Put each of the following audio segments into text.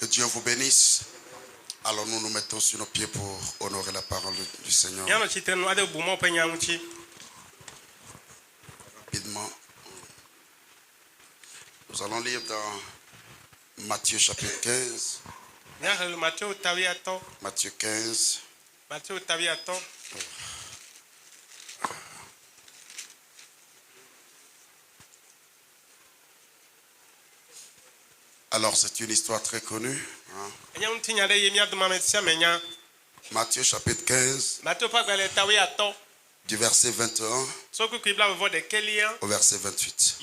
Dieu vous bénisse. Alors nous nous mettons sur nos pieds pour honorer la parole du Seigneur. Rapidement. Nous allons lire dans Matthieu chapitre 15. Matthieu 15. Alors c'est une histoire très connue. Matthieu chapitre 15. Du verset 21 au verset 28.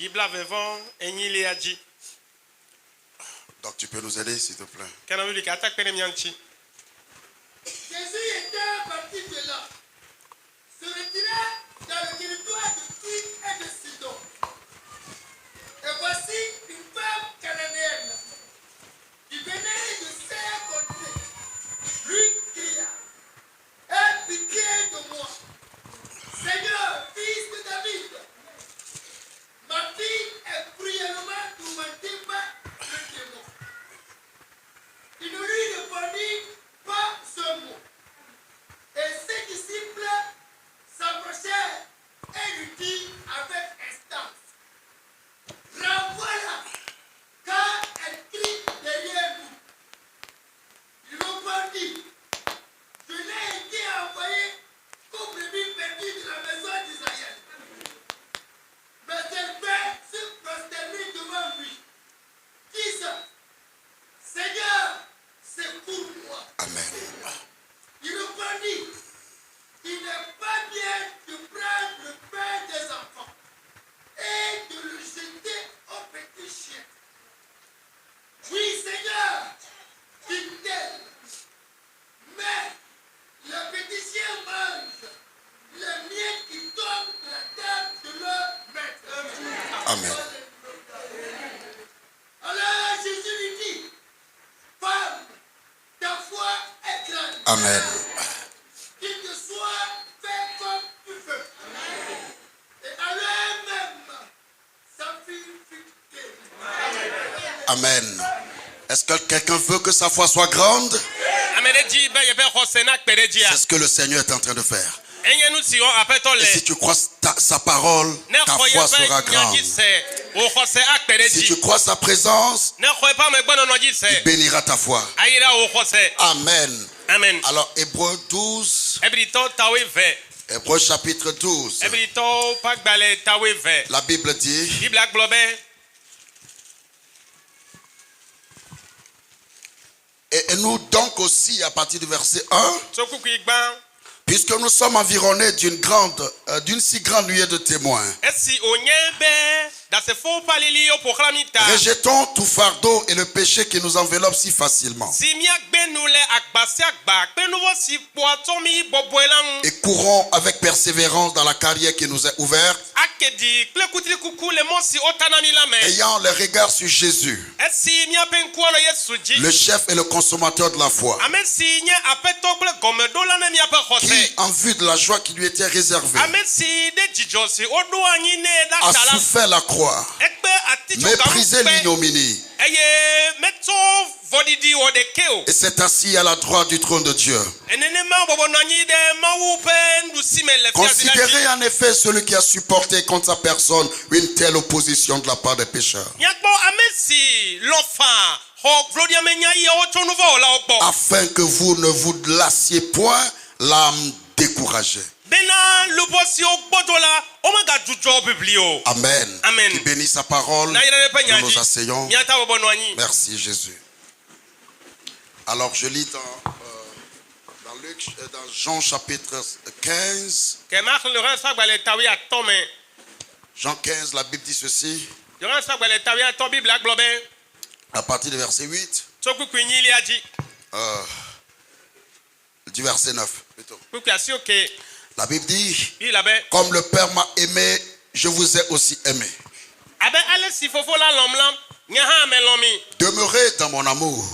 Donc tu peux nous aider s'il te plaît. Jésus était parti de là, se retira dans le territoire de Tyr et de Sidon. Et voici une femme cananéenne qui venait de ces contrées. Lui cria: aie pitié de moi, Seigneur, fils de David. Ma fille est cruellement tourmentée par le démon. Il ne lui répondit pas ce mot. Et ses disciples s'approchèrent et lui dirent avec instance: renvoie-la, car elle crie derrière nous. Il répondit: je n'ai été envoyé comme brebis perdu de la maison d'Israël. Mais elle fait se prosterner devant lui, disant: Seigneur, secours-moi. Amen. Il répondit: il n'est pas bien de prendre le pain des enfants et de le jeter aux petits chiens. Oui, Seigneur, dit-elle, mais les petits chiens mangent les miettes qui tombent de la table de leur maître. Amen. Alors Jésus lui dit: femme, ta foi est grande. Amen. Qu'il te soit fait comme tu veux. Et alors même, sa fille fut guérie. Amen. Est-ce que quelqu'un veut que sa foi soit grande? C'est ce que le Seigneur est en train de faire. Et si tu crois sa parole, ta foi sera grande. Si tu crois sa présence, il bénira ta foi. Amen. Amen. Alors Hébreux 12, Hébreux chapitre 12, la Bible dit: et nous donc aussi à partir du verset 1, puisque nous sommes environnés d'une si grande nuée de témoins, rejetons tout fardeau et le péché qui nous enveloppe si facilement, et courons avec persévérance dans la carrière qui nous est ouverte, ayant le regard sur Jésus, le chef et le consommateur de la foi, qui, en vue de la joie qui lui était réservée, a souffert la croix, méprisé l'ignominie, et s'est assis à la droite du trône de Dieu. Considérez en effet celui qui a supporté contre sa personne une telle opposition de la part des pécheurs, afin que vous ne vous lassiez point l'âme découragée. Amen. Amen. Qui bénit sa parole. Nous nous asseyons. Merci Jésus. Alors je lis dans Jean chapitre 15. Jean 15, la Bible dit ceci. À partir du verset 8. Du verset 9 plutôt. La Bible dit: comme le Père m'a aimé, je vous ai aussi aimé. Demeurez dans mon amour.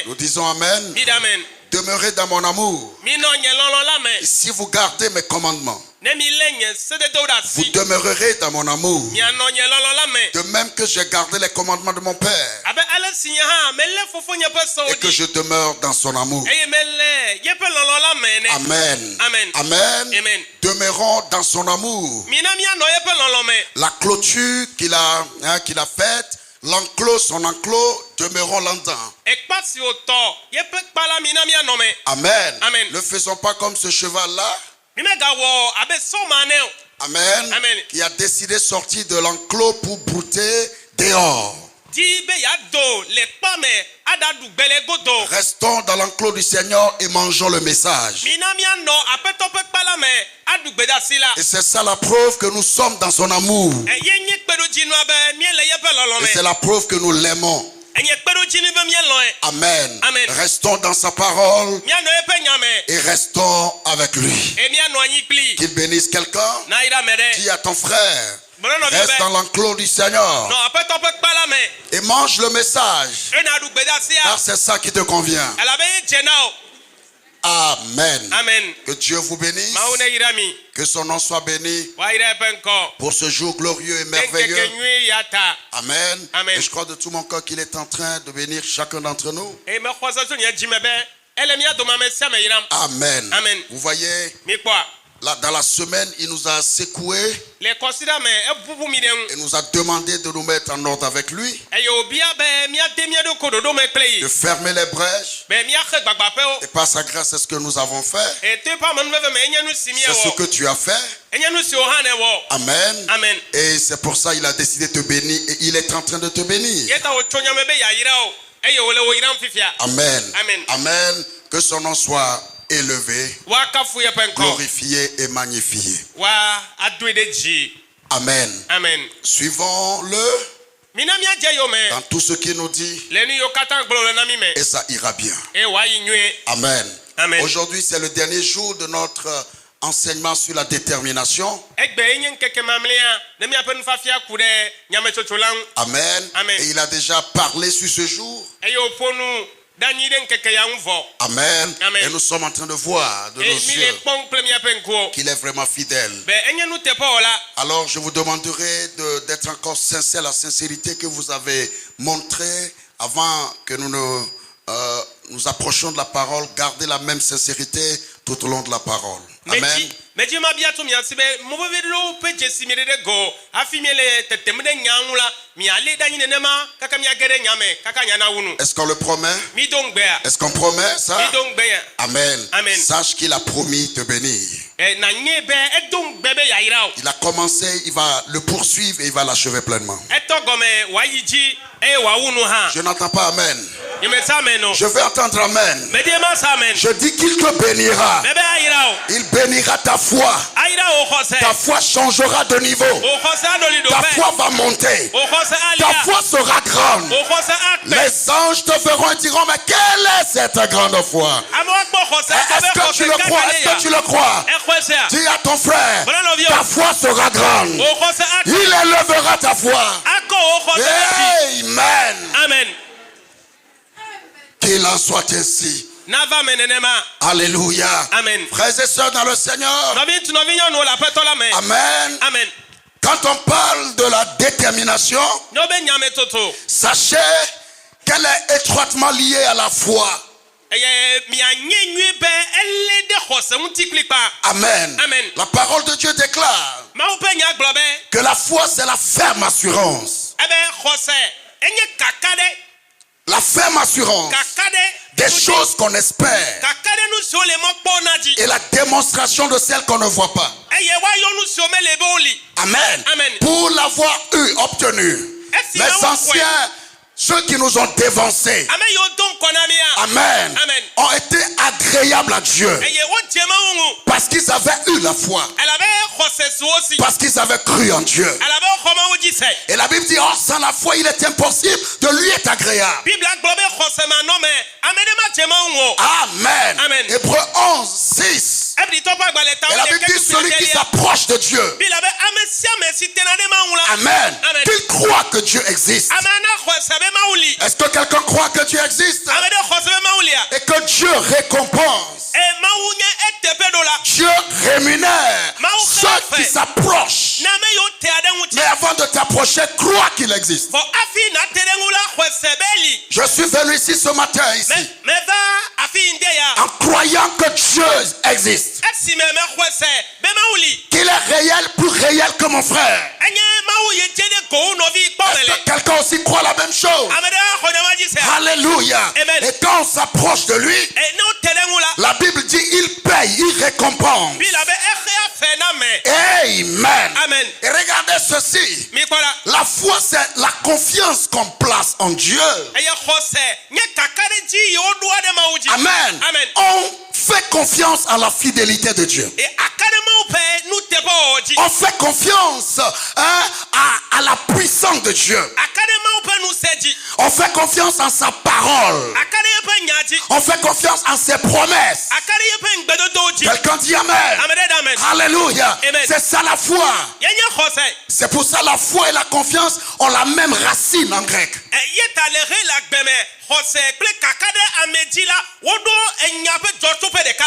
Nous disons Amen. Demeurez dans mon amour. Et si vous gardez mes commandements, vous demeurerez dans mon amour. De même que j'ai gardé les commandements de mon Père. Et que je demeure dans son amour. Amen. Amen. Amen. Amen. Demeurons dans son amour. La clôture qu'il a faite, l'enclos, son enclos, demeurons là-dedans. Amen. Amen. Ne faisons pas comme ce cheval-là. Amen. Amen. Qui a décidé de sortir de l'enclos pour brouter dehors. Restons dans l'enclos du Seigneur et mangeons le message. Et c'est ça la preuve que nous sommes dans son amour. Et c'est la preuve que nous l'aimons. Amen. Amen. Restons dans sa parole et restons avec lui. Qu'il bénisse quelqu'un. Dis à ton frère, reste dans l'enclos du Seigneur et mange le message, car c'est ça qui te convient. Amen. Amen. Que Dieu vous bénisse. Que son nom soit béni pour ce jour glorieux et merveilleux. Amen. Amen. Et je crois de tout mon cœur qu'il est en train de bénir chacun d'entre nous. Amen. Amen. Vous voyez, là, dans la semaine, il nous a secoués et nous a demandé de nous mettre en ordre avec lui, de fermer les brèches. Et par sa grâce, c'est ce que nous avons fait. C'est ce que tu as fait. Amen. Amen. Et c'est pour ça qu'il a décidé de te bénir et il est en train de te bénir. Amen. Amen. Amen. Que son nom soit élevé, glorifié et magnifié. Amen. Amen. Suivons-le dans tout ce qu'il nous dit et ça ira bien. Amen. Amen. Aujourd'hui, c'est le dernier jour de notre enseignement sur la détermination. Amen. Amen. Et il a déjà parlé sur ce jour. Amen. Amen. Et nous sommes en train de voir de nos yeux qu'il est vraiment fidèle. Alors je vous demanderai d'être encore sincère, la sincérité que vous avez montrée avant que nous nous approchions de la parole. Gardez la même sincérité tout au long de la parole. Amen. Est-ce qu'on le promet? Est-ce qu'on promet ça? Amen. Amen. Sache qu'il a promis te bénir. Il a commencé, il va le poursuivre et il va l'achever pleinement. Je n'entends pas amen. Je vais entendre amen. Je dis qu'il te bénira. Il bénira ta foi. Ta foi changera de niveau. Ta foi va monter. Ta foi sera grande. Les anges te verront et diront, mais quelle est cette grande foi? Est-ce que tu le crois? Est-ce que tu le crois? Dis à ton frère, ta foi sera grande. Il élèvera ta foi. Amen. Amen. Qu'il en soit ainsi. Alléluia. Amen. Frères et sœurs dans le Seigneur. Amen. Amen. Quand on parle de la détermination, sachez qu'elle est étroitement liée à la foi. Amen. Amen. La parole de Dieu déclare que la foi, c'est la ferme assurance. La ferme assurance des choses qu'on espère et la démonstration de celles qu'on ne voit pas. Amen. Amen. Pour l'avoir obtenu, les anciens, ceux qui nous ont dévancés, amen, Amen. ont été agréables à Dieu parce qu'ils avaient eu la foi, parce qu'ils avaient cru en Dieu. Et la Bible dit, oh, sans la foi, il est impossible de lui être agréable. Amen. Amen. Hébreux 11, 6. Et la Bible dit, celui qui s'approche de Dieu, amen, Amen. qu'il croit que Dieu existe. Est-ce que quelqu'un croit que Dieu existe? et que Dieu récompense. Dieu rémunère ceux qui s'approchent. Mais avant de t'approcher, crois qu'il existe. Je suis venu ici ce matin en croyant que Dieu existe. Qu'il est réel, plus réel que mon frère. Est-ce que quelqu'un aussi croit la même chose? Alléluia. Et quand on s'approche de lui, la Bible dit il paye, il récompense. Amen. Et regardez ceci. La foi, c'est la confiance qu'on place en Dieu. Amen. On fait confiance à la fidélité de Dieu. On fait confiance à la puissance de Dieu. On fait confiance en sa parole. On fait confiance en ses promesses. Quelqu'un dit amen. Alléluia. C'est ça la foi. C'est pour ça la foi et la confiance ont la même racine en grec.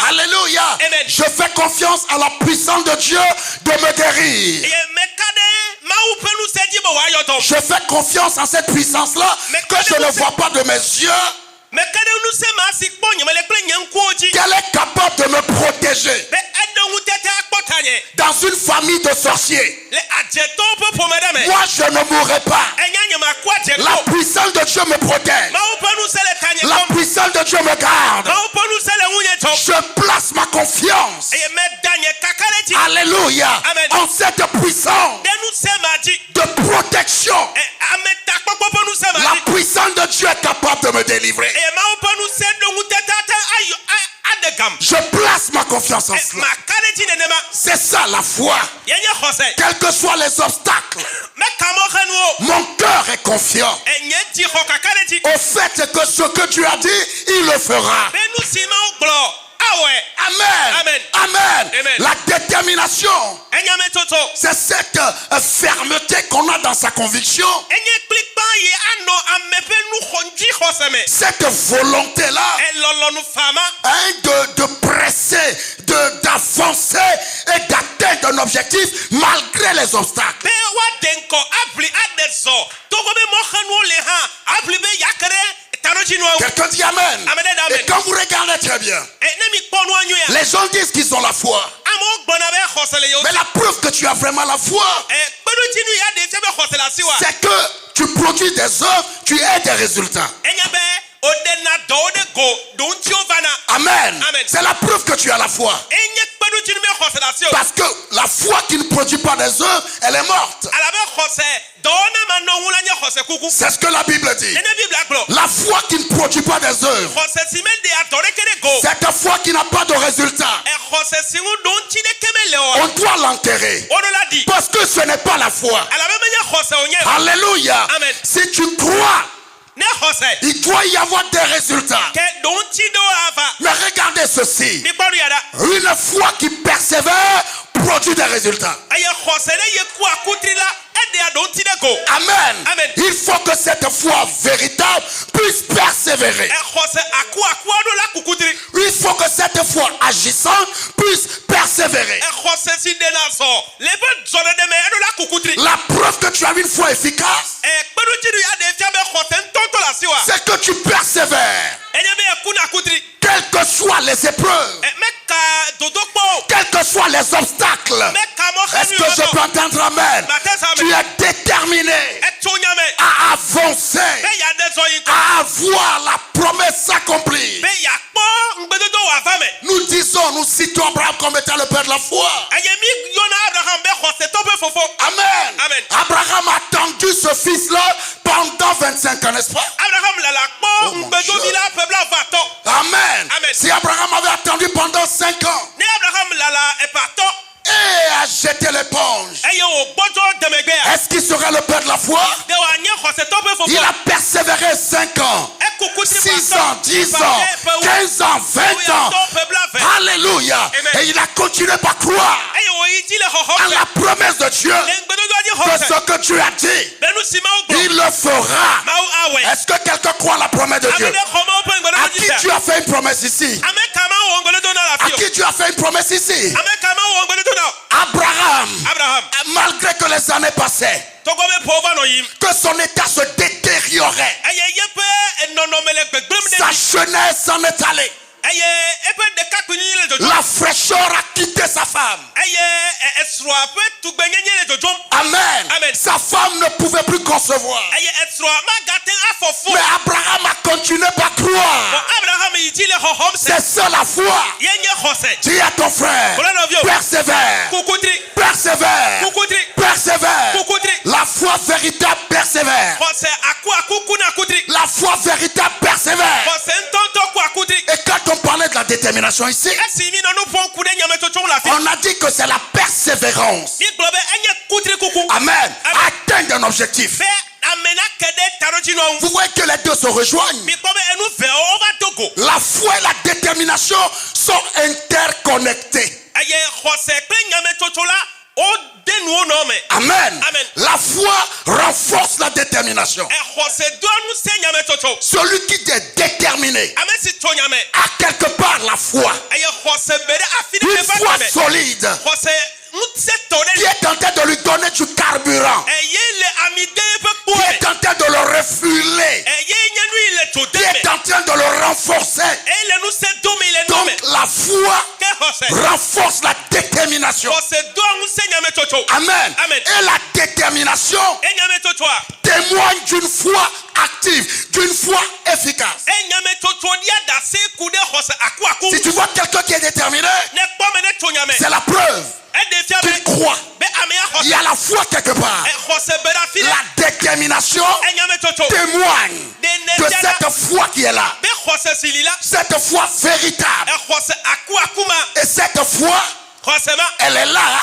Alléluia. Je fais confiance à la puissance de Dieu de me guérir. Je fais confiance en cette puissance-là que je ne vois pas de mes yeux. Qu'elle est capable de me protéger dans une famille de sorciers. Moi je ne mourrai pas. La puissance de Dieu me protège. La puissance de Dieu me garde. Je place ma confiance, alléluia, en cette puissance de protection. La puissance de Dieu est capable de me délivrer. Je place ma confiance en cela. C'est ça la foi. Quels que soient les obstacles, mon cœur est confiant au fait que ce que tu as dit, il le fera. Amen. Amen. La détermination, c'est cette fermeté qu'on a dans sa conviction. Cette volonté-là de presser, d'avancer et d'atteindre un objectif malgré les obstacles. Quelqu'un dit amen. Et quand vous regardez très bien, les gens disent qu'ils ont la foi. Mais la preuve que tu as vraiment la foi, c'est que tu produis des œuvres, tu as des résultats. Amen. C'est la preuve que tu as la foi. Parce que la foi qui ne produit pas des œuvres, elle est morte. C'est ce que la Bible dit. La foi qui ne produit pas des œuvres, cette foi qui n'a pas de résultat, on doit l'enterrer. Parce que ce n'est pas la foi. Alléluia. Si tu crois, il doit y avoir des résultats. Mais regardez ceci. Une foi qui persévère produit des résultats. Amen. Il faut que cette foi véritable puisse persévérer. Il faut que cette foi agissante puisse persévérer. La preuve que tu as une foi efficace, c'est que tu persévères. Quelles que soient les épreuves, quels que soient les obstacles, est-ce que je peux entendre amen? Tu es déterminé à avancer, à avoir la promesse s'accomplir. Nous citons Abraham comme étant le père de la foi. Amen. Abraham a attendu ce fils-là pendant 25 ans, n'est-ce pas? Amen. Si Abraham avait attendu pendant 5 ans et a jeté l'éponge, est-ce qu'il sera le père de la foi? Il a persévéré 5 ans, 6 ans, 10 ans, 15 ans, 20 ans. Alléluia. Et il a continué par croire à la promesse de Dieu que ce que tu as dit, il le fera. Est-ce que quelqu'un croit à la promesse de Dieu? À qui tu as fait une promesse ici? À qui tu as fait une promesse ici? Abraham. Malgré que les années passaient, que son état se détériorait, sa jeunesse s'en est allée. La fraîcheur a quitté sa femme. Amen. Sa femme ne pouvait plus concevoir. Mais Abraham a continué par croire. C'est ça la foi. Dis à ton frère, persévère. Persévère. Persévère. La foi véritable persévère. La foi véritable persévère. Et quand on parlait de la détermination ici, on a dit que c'est la persévérance. Amen. Atteindre un objectif. Vous voyez que les deux se rejoignent. La foi et la détermination sont interconnectées. Amen. La foi renforce la détermination. Celui qui est déterminé a quelque part la foi. Une foi solide qui est tenté de lui donner du carburant, qui est tenté de le refueler, qui est en train de le renforcer. Donc la foi renforce la détermination. Amen. Et la détermination témoigne d'une foi active, d'une foi efficace. Si tu vois quelqu'un qui est déterminé, c'est la preuve qu'il croit. Il y a la foi quelque part. La détermination témoigne de cette foi qui est là. Cette foi véritable. Et cette foi, elle est là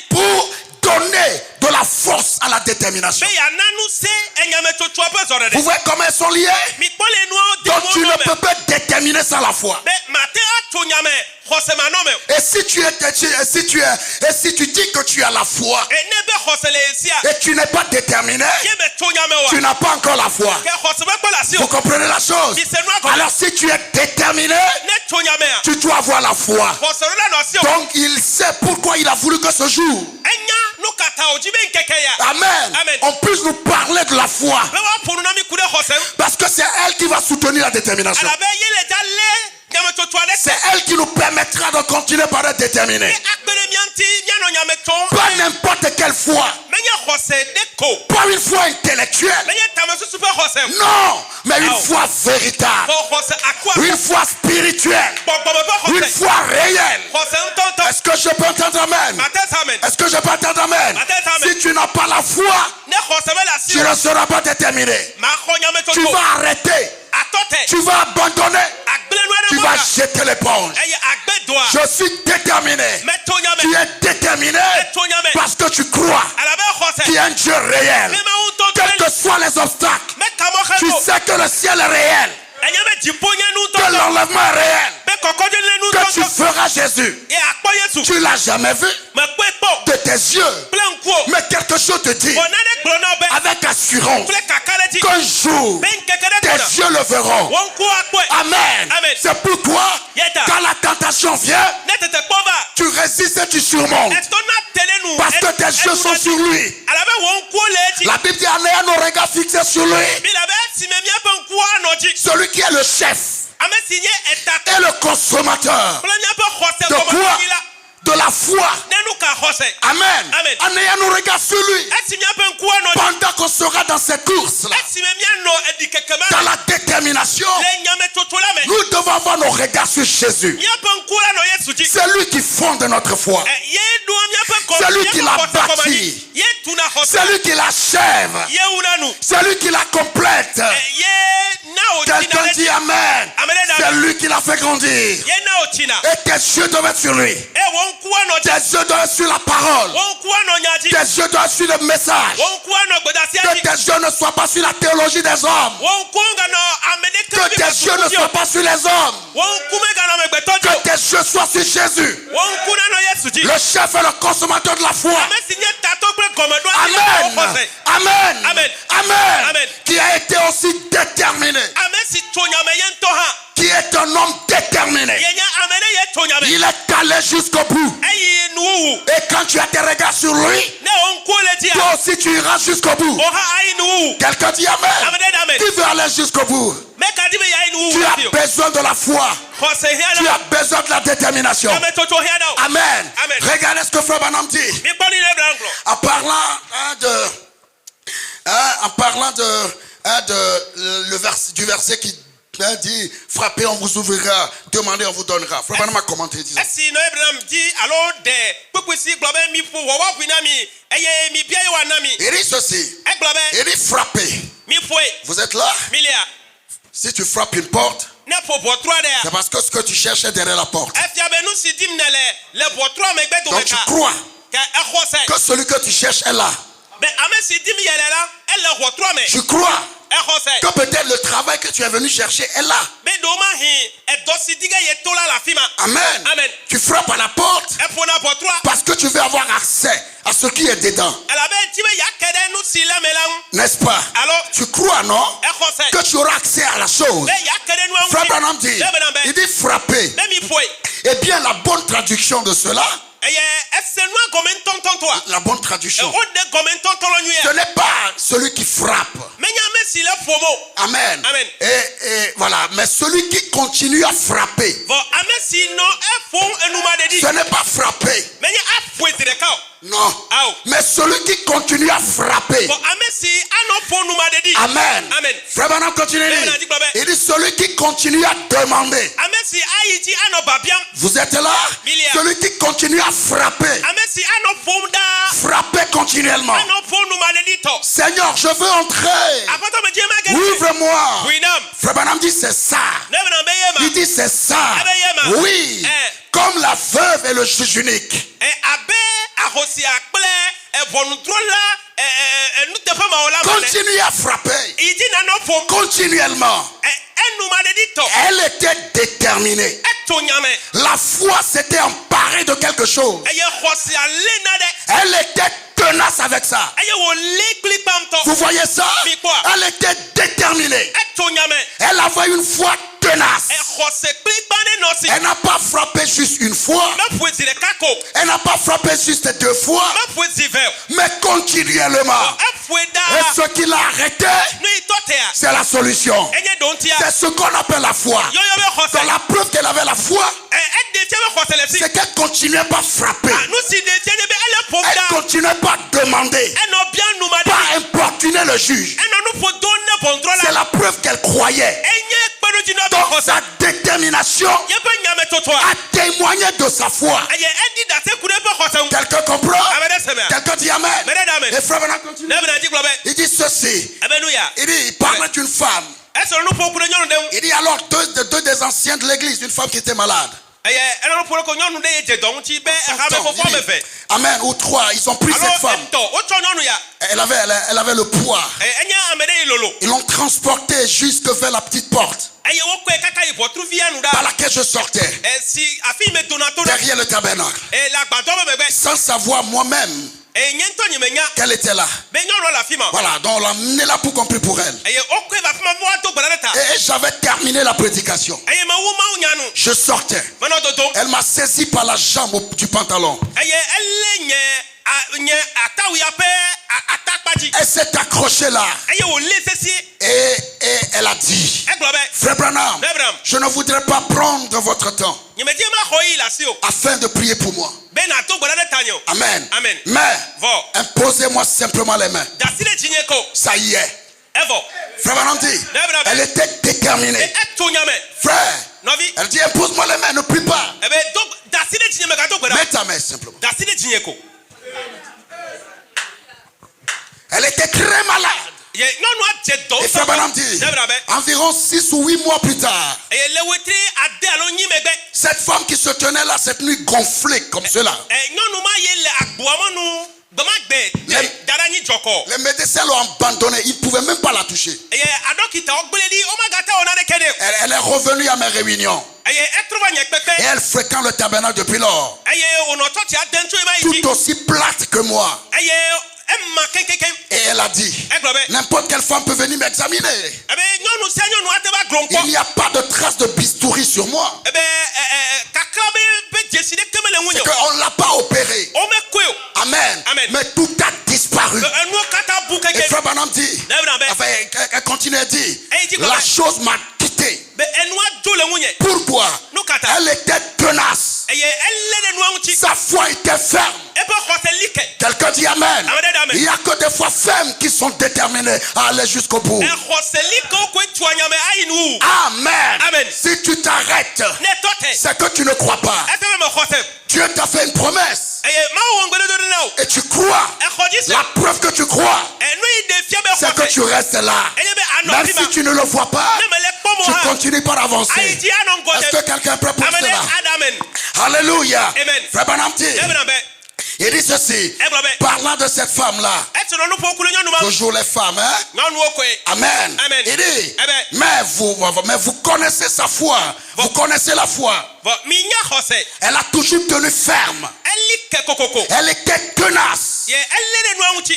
pour donner de la force à la détermination. Vous voyez comment elles sont liées? Donc tu ne peux pas déterminer sans la foi. Et si tu dis que tu as la foi et tu n'es pas déterminé, tu n'as pas encore la foi. Vous comprenez la chose? Alors si tu es déterminé, tu dois avoir la foi. Donc il sait pourquoi il a voulu que ce jour, amen, on puisse nous parler de la foi. Parce que c'est elle qui va soutenir la détermination. C'est elle qui nous permettra de continuer par être déterminés. Pas n'importe quelle foi. Pas une foi intellectuelle. Non, mais une foi véritable. Une foi spirituelle. Une foi réelle. Est-ce que je peux entendre amen? Est-ce que je peux entendre amen? Si tu n'as pas la foi, tu ne seras pas déterminé. Tu vas arrêter. Tu vas abandonner. Tu vas jeter l'éponge. Je suis déterminé. Tu es déterminé parce que tu crois qu'il y a un Dieu réel. Quels que soient les obstacles, tu sais que le ciel est réel. Que l'enlèvement est réel. Que tu feras Jésus. Tu l'as jamais vu de tes yeux. Mais quelque chose te dit avec assurance qu'un jour tes yeux le verront. Amen. C'est pourquoi quand la tentation vient, tu résistes et tu surmontes. Parce que tes yeux sont sur lui. La Bible dit en ayant nos regards fixés sur lui. Celui qui est le chef et le consommateur de quoi? De la foi. Amen. En ayant nos regards sur lui. Pendant qu'on sera dans cette course là, dans la détermination, nous devons avoir nos regards sur Jésus. C'est lui qui fonde notre foi. C'est lui qui la bâtit. C'est lui qui l'achève. C'est lui qui la complète. Quelqu'un dit amen. C'est lui qui l'a fait grandir. Et tes yeux doivent être sur lui. Tes yeux doivent être sur la parole. Tes yeux doivent être sur le message. Que tes yeux ne soient pas sur la théologie des hommes. Que tes yeux ne soient pas sur les hommes. Que tes yeux soient sur Jésus, le chef et le consommateur de la foi. Amen. Amen. Amen. Amen. Qui a été aussi déterminé. Qui est un un homme déterminé. Il est allé jusqu'au bout. Et quand tu as tes regards sur lui, toi aussi tu iras jusqu'au bout. Quelqu'un dit amen. Tu veux aller jusqu'au bout. Tu as besoin de la foi. Tu as besoin de la détermination. Amen. Regardez ce que Frère Branham dit. En parlant du verset qui dit frappez, on vous ouvrira, demandez, on vous donnera. Frère Branham a commenté. Il dit ceci. Il dit frappez. Vous êtes là? Si tu frappes une porte, c'est parce que ce que tu cherches est derrière la porte. Donc tu crois que celui que tu cherches est là. Tu crois que peut-être le travail que tu es venu chercher est là. Amen. Tu frappes à la porte parce que tu veux avoir accès à ce qui est dedans. N'est-ce pas? Tu crois, non? Que tu auras accès à la chose. Frère Branham dit, il dit frapper. Eh bien, la bonne traduction de cela, la bonne traduction, ce n'est pas celui qui frappe. Amen. Et voilà, mais celui qui continue à frapper. Ce n'est pas frapper. Non. Mais celui qui continue à frapper. Amen. Frère Branham continue. Il dit celui qui continue à demander. Vous êtes là? Celui qui continue à frapper. Frapper continuellement. Seigneur, je veux entrer. Ouvre-moi. Frère Branham dit c'est ça. Il dit c'est ça. Oui. Comme la veuve et le juge unique. Continue à frapper. Continuellement. Elle était déterminée. La foi s'était emparée de quelque chose. Elle était tenace avec ça. Vous voyez ça? Elle était déterminée. Elle avait une foi tenace. Elle n'a pas frappé juste une fois. Elle n'a pas frappé juste 2 fois. Mais continuellement. Et ce qui l'a arrêté, c'est la solution. C'est ce qu'on appelle la foi. Dans la preuve qu'elle avait la foi, c'est qu'elle continuait pas à frapper. Elle continuait pas à demander. Pas importuner le juge. C'est la preuve qu'elle croyait. Donc sa détermination a témoigné de sa foi. Quelqu'un comprend? Quelqu'un dit amen. Et frère Branham continue. Il dit ceci. Il parle d'une femme. Il dit alors deux des anciens de l'église, une femme qui était malade. Amen. Ou 3, ils ont pris cette femme. Elle avait le poids. Ils l'ont transportée jusque vers la petite porte par laquelle je sortais, derrière le tabernacle, sans savoir moi-même qu'elle était là. Voilà, donc on l'a amenée là pour qu'on prie pour elle. Et j'avais terminé la prédication. Je sortais. Elle m'a saisi par la jambe du pantalon. Elle s'est accrochée là. Et elle a dit, Frère Branham, je ne voudrais pas prendre votre temps afin de prier pour moi. Amen. Mais imposez-moi simplement les mains. Ça y est. Frère Branham dit, elle était déterminée. Frère, elle dit, impose-moi les mains, ne prie pas. Mets ta main simplement. Elle était très malade. Et Frère Branham dit, environ 6 ou 8 mois plus tard, cette femme qui se tenait là cette nuit gonflée comme cela, les médecins l'ont abandonnée, ils ne pouvaient même pas la toucher. Elle est revenue à mes réunions. Et elle fréquente le tabernacle depuis lors. Tout aussi plate que moi. Et elle a dit, n'importe quelle femme peut venir m'examiner. Il n'y a pas de trace de bistouri sur moi. C'est qu'on ne l'a pas opéré. Amen. Mais tout a disparu. Et Frère Branham dit, enfin, elle continue à dire, la chose m'a quitté. Pourquoi? Elle était tenace. Sa foi était ferme. Quelqu'un dit Amen. Il n'y a que des fois fermes qui sont déterminées à aller jusqu'au bout. Amen. Si tu t'arrêtes, c'est que tu ne crois pas. Dieu t'a fait une promesse. Et tu crois. La preuve que tu crois, c'est que tu restes là. Même si tu ne le vois pas, tu continues par avancer. Est-ce que quelqu'un est prêt pour cela? Alléluia. Frère Branham dit, il dit ceci, parlant de cette femme-là, toujours les femmes, hein? Amen. Il dit, mais vous connaissez sa foi, vous connaissez la foi. Elle a toujours tenu ferme. Elle était tenace,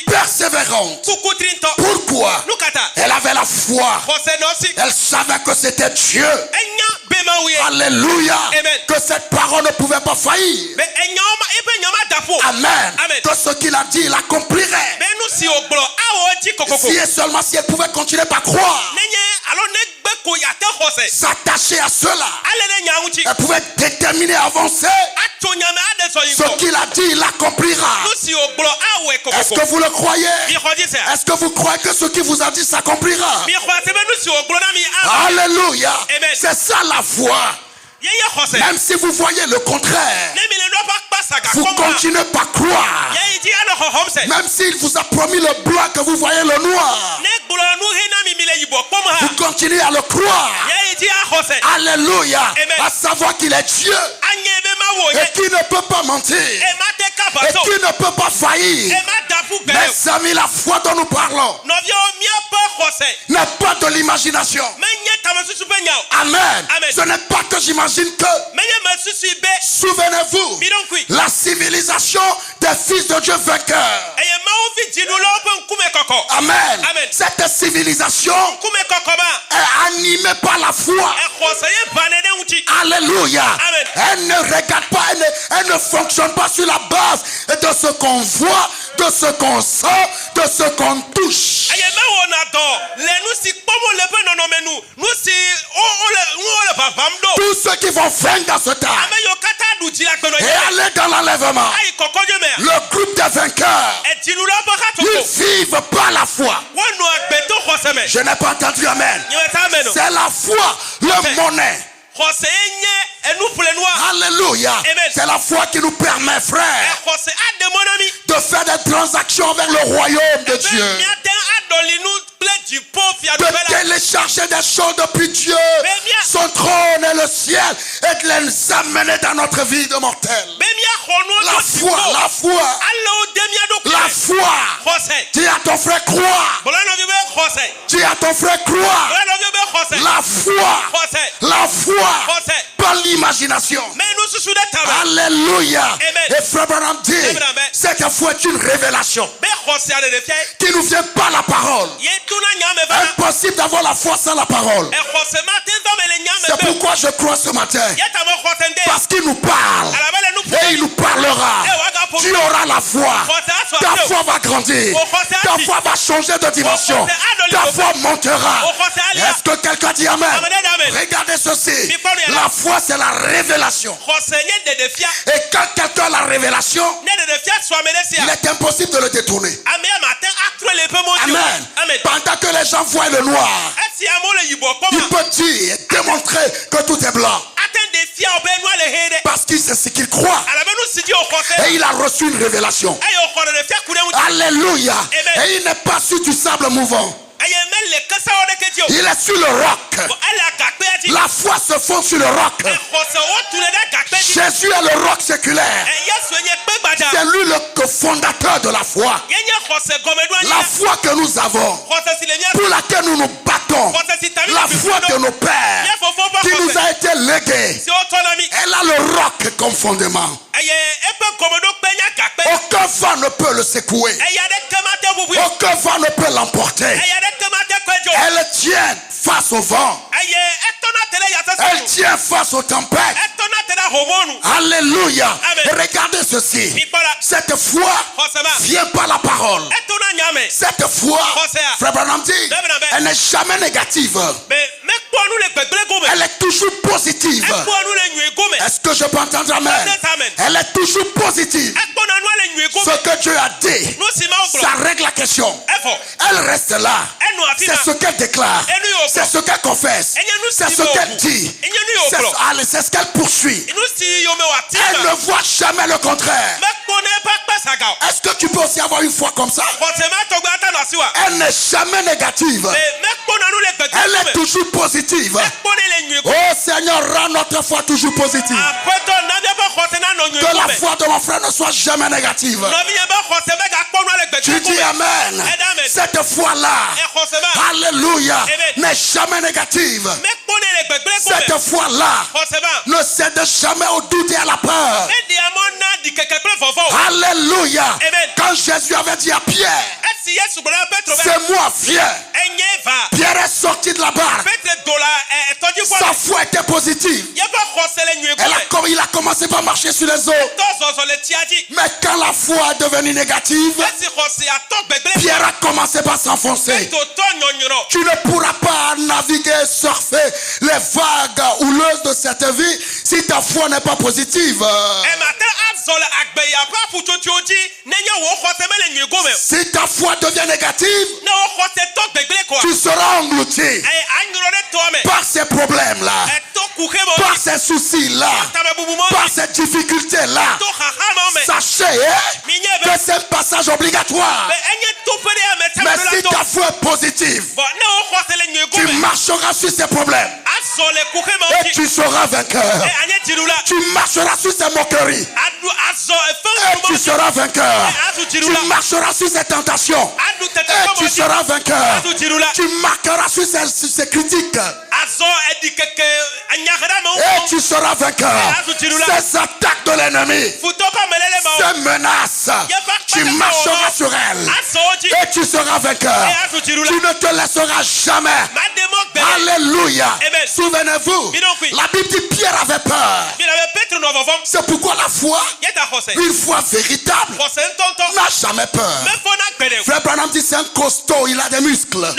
persévérante. Pourquoi? Elle avait la foi. Elle savait que c'était Dieu. Alléluia. Que cette parole ne pouvait pas faillir. Amen. Que ce qu'il a dit, il accomplirait. Si et seulement si elle pouvait continuer par croire, s'attacher à cela, elle pouvait être déterminée à avancer. Ce qu'il a dit, il l'accomplira. Est-ce que vous le croyez? Est-ce que vous croyez que ce qu'il vous a dit s'accomplira? Alléluia. C'est ça la foi. Même si vous voyez le contraire, vous continuez par croire. Même s'il vous a promis le blanc que vous voyez le noir, vous continuez à le croire. Alléluia. À savoir qu'il est Dieu et qu'il ne peut pas mentir et qu'il ne peut pas faillir. Mes amis, la foi dont nous parlons n'est pas de l'imagination. Amen. Ce n'est pas que j'imagine que. Souvenez-vous, la civilisation des fils de Dieu vainqueurs. Amen. Cette civilisation est animée par la foi. Alléluia. Elle ne regarde pas, elle ne fonctionne pas sur la base de ce qu'on voit, de ce qu'on sent, de ce qu'on touche. Tous ceux qui vont vaincre dans ce temps et aller dans l'enlèvement, le groupe des vainqueurs, ils vivent par la foi. Je n'ai pas entendu Amen. C'est la foi, le monnaie. Alléluia. C'est la foi qui nous permet, frère, de faire des transactions vers le royaume de Dieu, de télécharger des choses depuis Dieu, son trône et le ciel, et de les amener dans notre vie de mortel. La foi, la foi, la foi. Dis à ton frère crois. Dis à ton frère crois. La foi, la foi, pas l'imagination. Alléluia. Et Frère Branham dit, cette foi est une révélation qui nous vient par la parole. Impossible d'avoir la foi sans la parole. C'est pourquoi je crois ce matin, parce qu'il nous parle et il nous parlera. Tu auras la foi. Ta foi va grandir. Ta foi va changer de dimension. Ta foi montera. Est-ce que quelqu'un dit Amen? Regardez ceci. La foi, c'est la révélation. Et quand quelqu'un a la révélation, il est impossible de le détourner. Amen. Pendant que les gens voient le noir, il peut dire et démontrer que tout est blanc. Parce qu'il sait ce qu'il croit. Et il a reçu une révélation. Alléluia. Et il n'est pas sur du sable mouvant. Il est sur le roc. La foi se fonde sur le roc. Jésus est le roc séculaire. C'est lui le fondateur de la foi. La foi que nous avons, pour laquelle nous nous battons, la foi de nos pères, qui nous a été léguée. Elle a le roc comme fondement. Aucun vent ne peut le secouer. Aucun vent ne peut l'emporter. Elle tient face au vent. Elle tient face aux tempêtes. Alléluia. Et regardez ceci. Cette foi vient par la parole. Cette foi, Frère Branham dit, elle n'est jamais négative. Elle est toujours positive. Est-ce que je peux entendre amen? Elle est toujours positive. Ce que Dieu a dit, ça règle la question. Elle reste là. C'est ce qu'elle déclare. C'est ce qu'elle confesse. C'est ce qu'elle dit. C'est ce qu'elle poursuit. Elle ne voit jamais le contraire. Est-ce que tu peux aussi avoir une foi comme ça? Elle n'est jamais négative. Elle est toujours positive. Oh Seigneur, rends notre foi toujours positive. Que la foi de mon frère ne soit jamais négative. Tu dis amen. Cette foi-là, alléluia, n'est jamais négative. Cette foi-là ne cède jamais au doute et à la peur. Alléluia. Quand Jésus avait dit à Pierre, c'est moi, viens. Pierre est sorti de la barque. Sa foi était positive. Il a commencé par marcher sur les eaux. Mais quand la foi est devenue négative, Pierre a commencé par s'enfoncer. Tu ne pourras pas naviguer, surfer les vagues houleuses de cette vie si ta foi n'est pas positive. Si ta foi devient négative, tu seras englouti par ces problèmes-là, par ces soucis-là, par ces difficultés-là. Sachez que c'est un passage obligatoire. Mais si ta foi est positive, tu marcheras sur ces problèmes et tu seras vainqueur. Tu marcheras sur ces moqueries et tu seras vainqueur. Tu marcheras sur ces tentations et tu seras vainqueur. Tu marqueras sur ces critiques et tu seras vainqueur. Ces attaques de l'ennemi, ces menaces, tu marcheras sur elles et tu seras vainqueur. Tu ne te laisseras jamais. Alléluia. Souvenez-vous, la Bible dit Pierre avait peur. C'est pourquoi la foi, une foi véritable, n'a jamais peur. Frère Branham dit c'est un costaud, il a des muscles.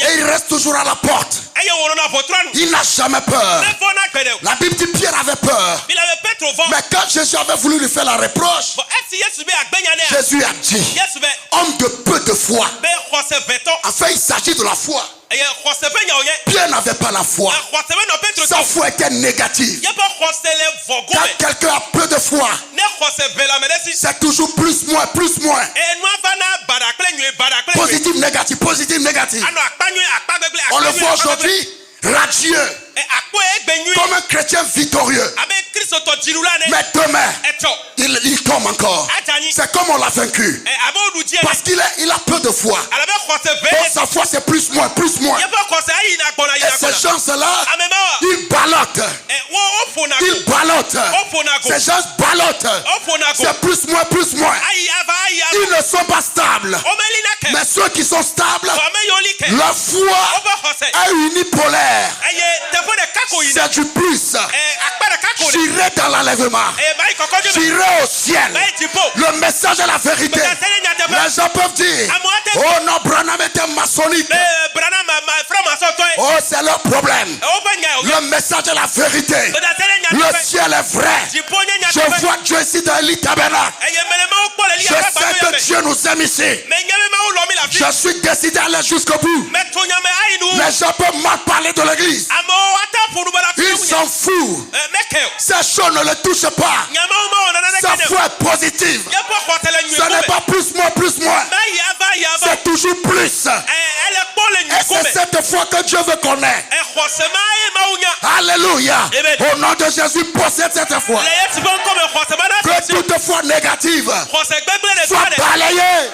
Et il reste toujours à la porte. Il n'a jamais peur. La Bible dit Pierre avait peur. Mais quand Jésus avait voulu lui faire la reproche, Jésus a dit, homme de peu de foi. Enfin, il s'agit de la foi. Pierre n'avait pas la foi. Sa foi était négative. Quand quelqu'un a peu de foi, c'est toujours plus, moins, plus, moins. Positif, négatif, positif, négatif. On le voit aujourd'hui, radieux, comme un chrétien victorieux. Mais demain, il tombe encore. C'est comme on l'a vaincu. Parce qu'il a peu de foi. Donc sa foi c'est plus, moins, plus, moins. Et ces gens-là, ils ballottent. Ils ballottent. Ces gens ballottent. C'est plus, moins, plus, moins. Ils ne sont pas stables. Mais ceux qui sont stables, leur foi est unipolaire. C'est du plus. J'irai dans l'enlèvement. J'irai au ciel. Le message est la vérité. Les gens peuvent dire, oh non, Branham était maçonnique. Oh, c'est leur problème. Le message est la vérité. Le ciel est vrai. Je vois Dieu ici dans l'île tabernacle. Je sais que Dieu nous aime ici. Je suis décidé à aller jusqu'au bout. Les gens peuvent mal parler de l'église. Ils s'en foutent. Ces choses ne le touchent pas. Sa foi est positive. Ce n'est pas plus, moins, plus, moins. C'est toujours plus. Et c'est cette foi que Dieu veut qu'on ait. Alléluia. Au nom de Jésus, possède cette foi. Que toute foi négative soit balayée.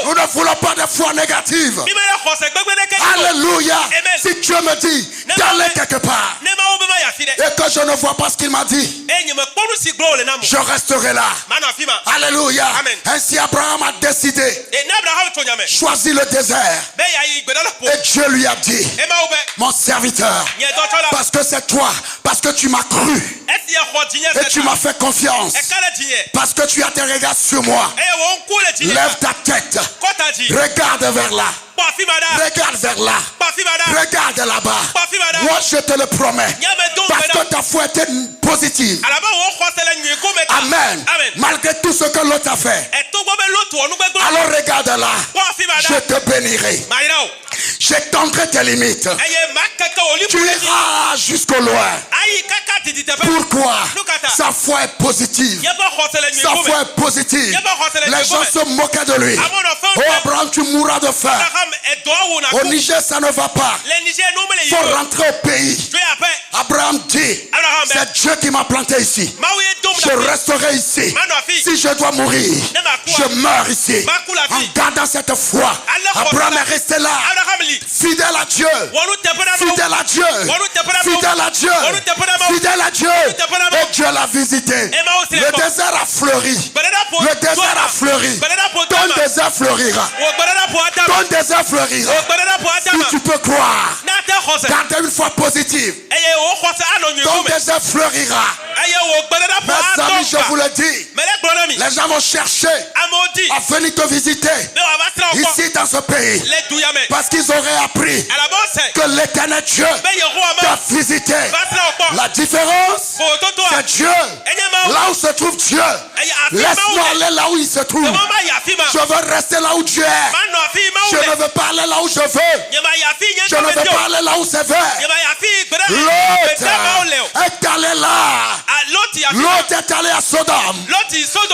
Nous ne voulons pas de foi négative. Alléluia. Si Dieu me dit d'aller quelque part et que je ne vois pas ce qu'il m'a dit, je resterai là. Alléluia. Ainsi Abraham a décidé, choisi le désert. Et Dieu lui a dit, mon serviteur, parce que c'est toi, parce que tu m'as cru et tu m'as fait confiance, parce que tu as tes regards sur moi, lève ta tête, regarde vers là. Regarde vers là. Regarde là-bas. Moi je te le promets. Parce que ta foi était positive. Amen. Malgré tout ce que l'autre a fait. Alors regarde là. Je te bénirai. J'étendrai tes limites. Tu iras jusqu'au loin. Pourquoi? Sa foi est positive. Sa foi est positive. Les gens se moquaient de lui. Oh Abraham, tu mourras de faim. Au Niger, ça ne va pas. Il faut rentrer au pays. Abraham dit, c'est Dieu qui m'a planté ici. Je resterai ici. Si je dois mourir, je meurs ici. En gardant cette foi, Abraham est resté là. Fidèle à Dieu. Fidèle à Dieu. Fidèle à Dieu. Fidèle à Dieu. Et Dieu l'a visité. Le désert a fleuri. Le désert a fleuri. Ton désert fleurira. Ton désert fleurira. Si tu peux croire, garde une foi positive. Ton désert fleurira. Mes amis, je vous le dis, les gens vont chercher à venir te visiter ici dans ce pays parce qu'ils auraient appris que l'Éternel Dieu t'a visité. La différence, c'est Dieu. Là où se trouve Dieu, laisse-moi aller là où il se trouve. Je veux rester là où Dieu est. Je ne veux pas aller là où je veux. Je ne veux pas aller là où c'est vert. L'autre est allé là. L'autre est allé à Sodome.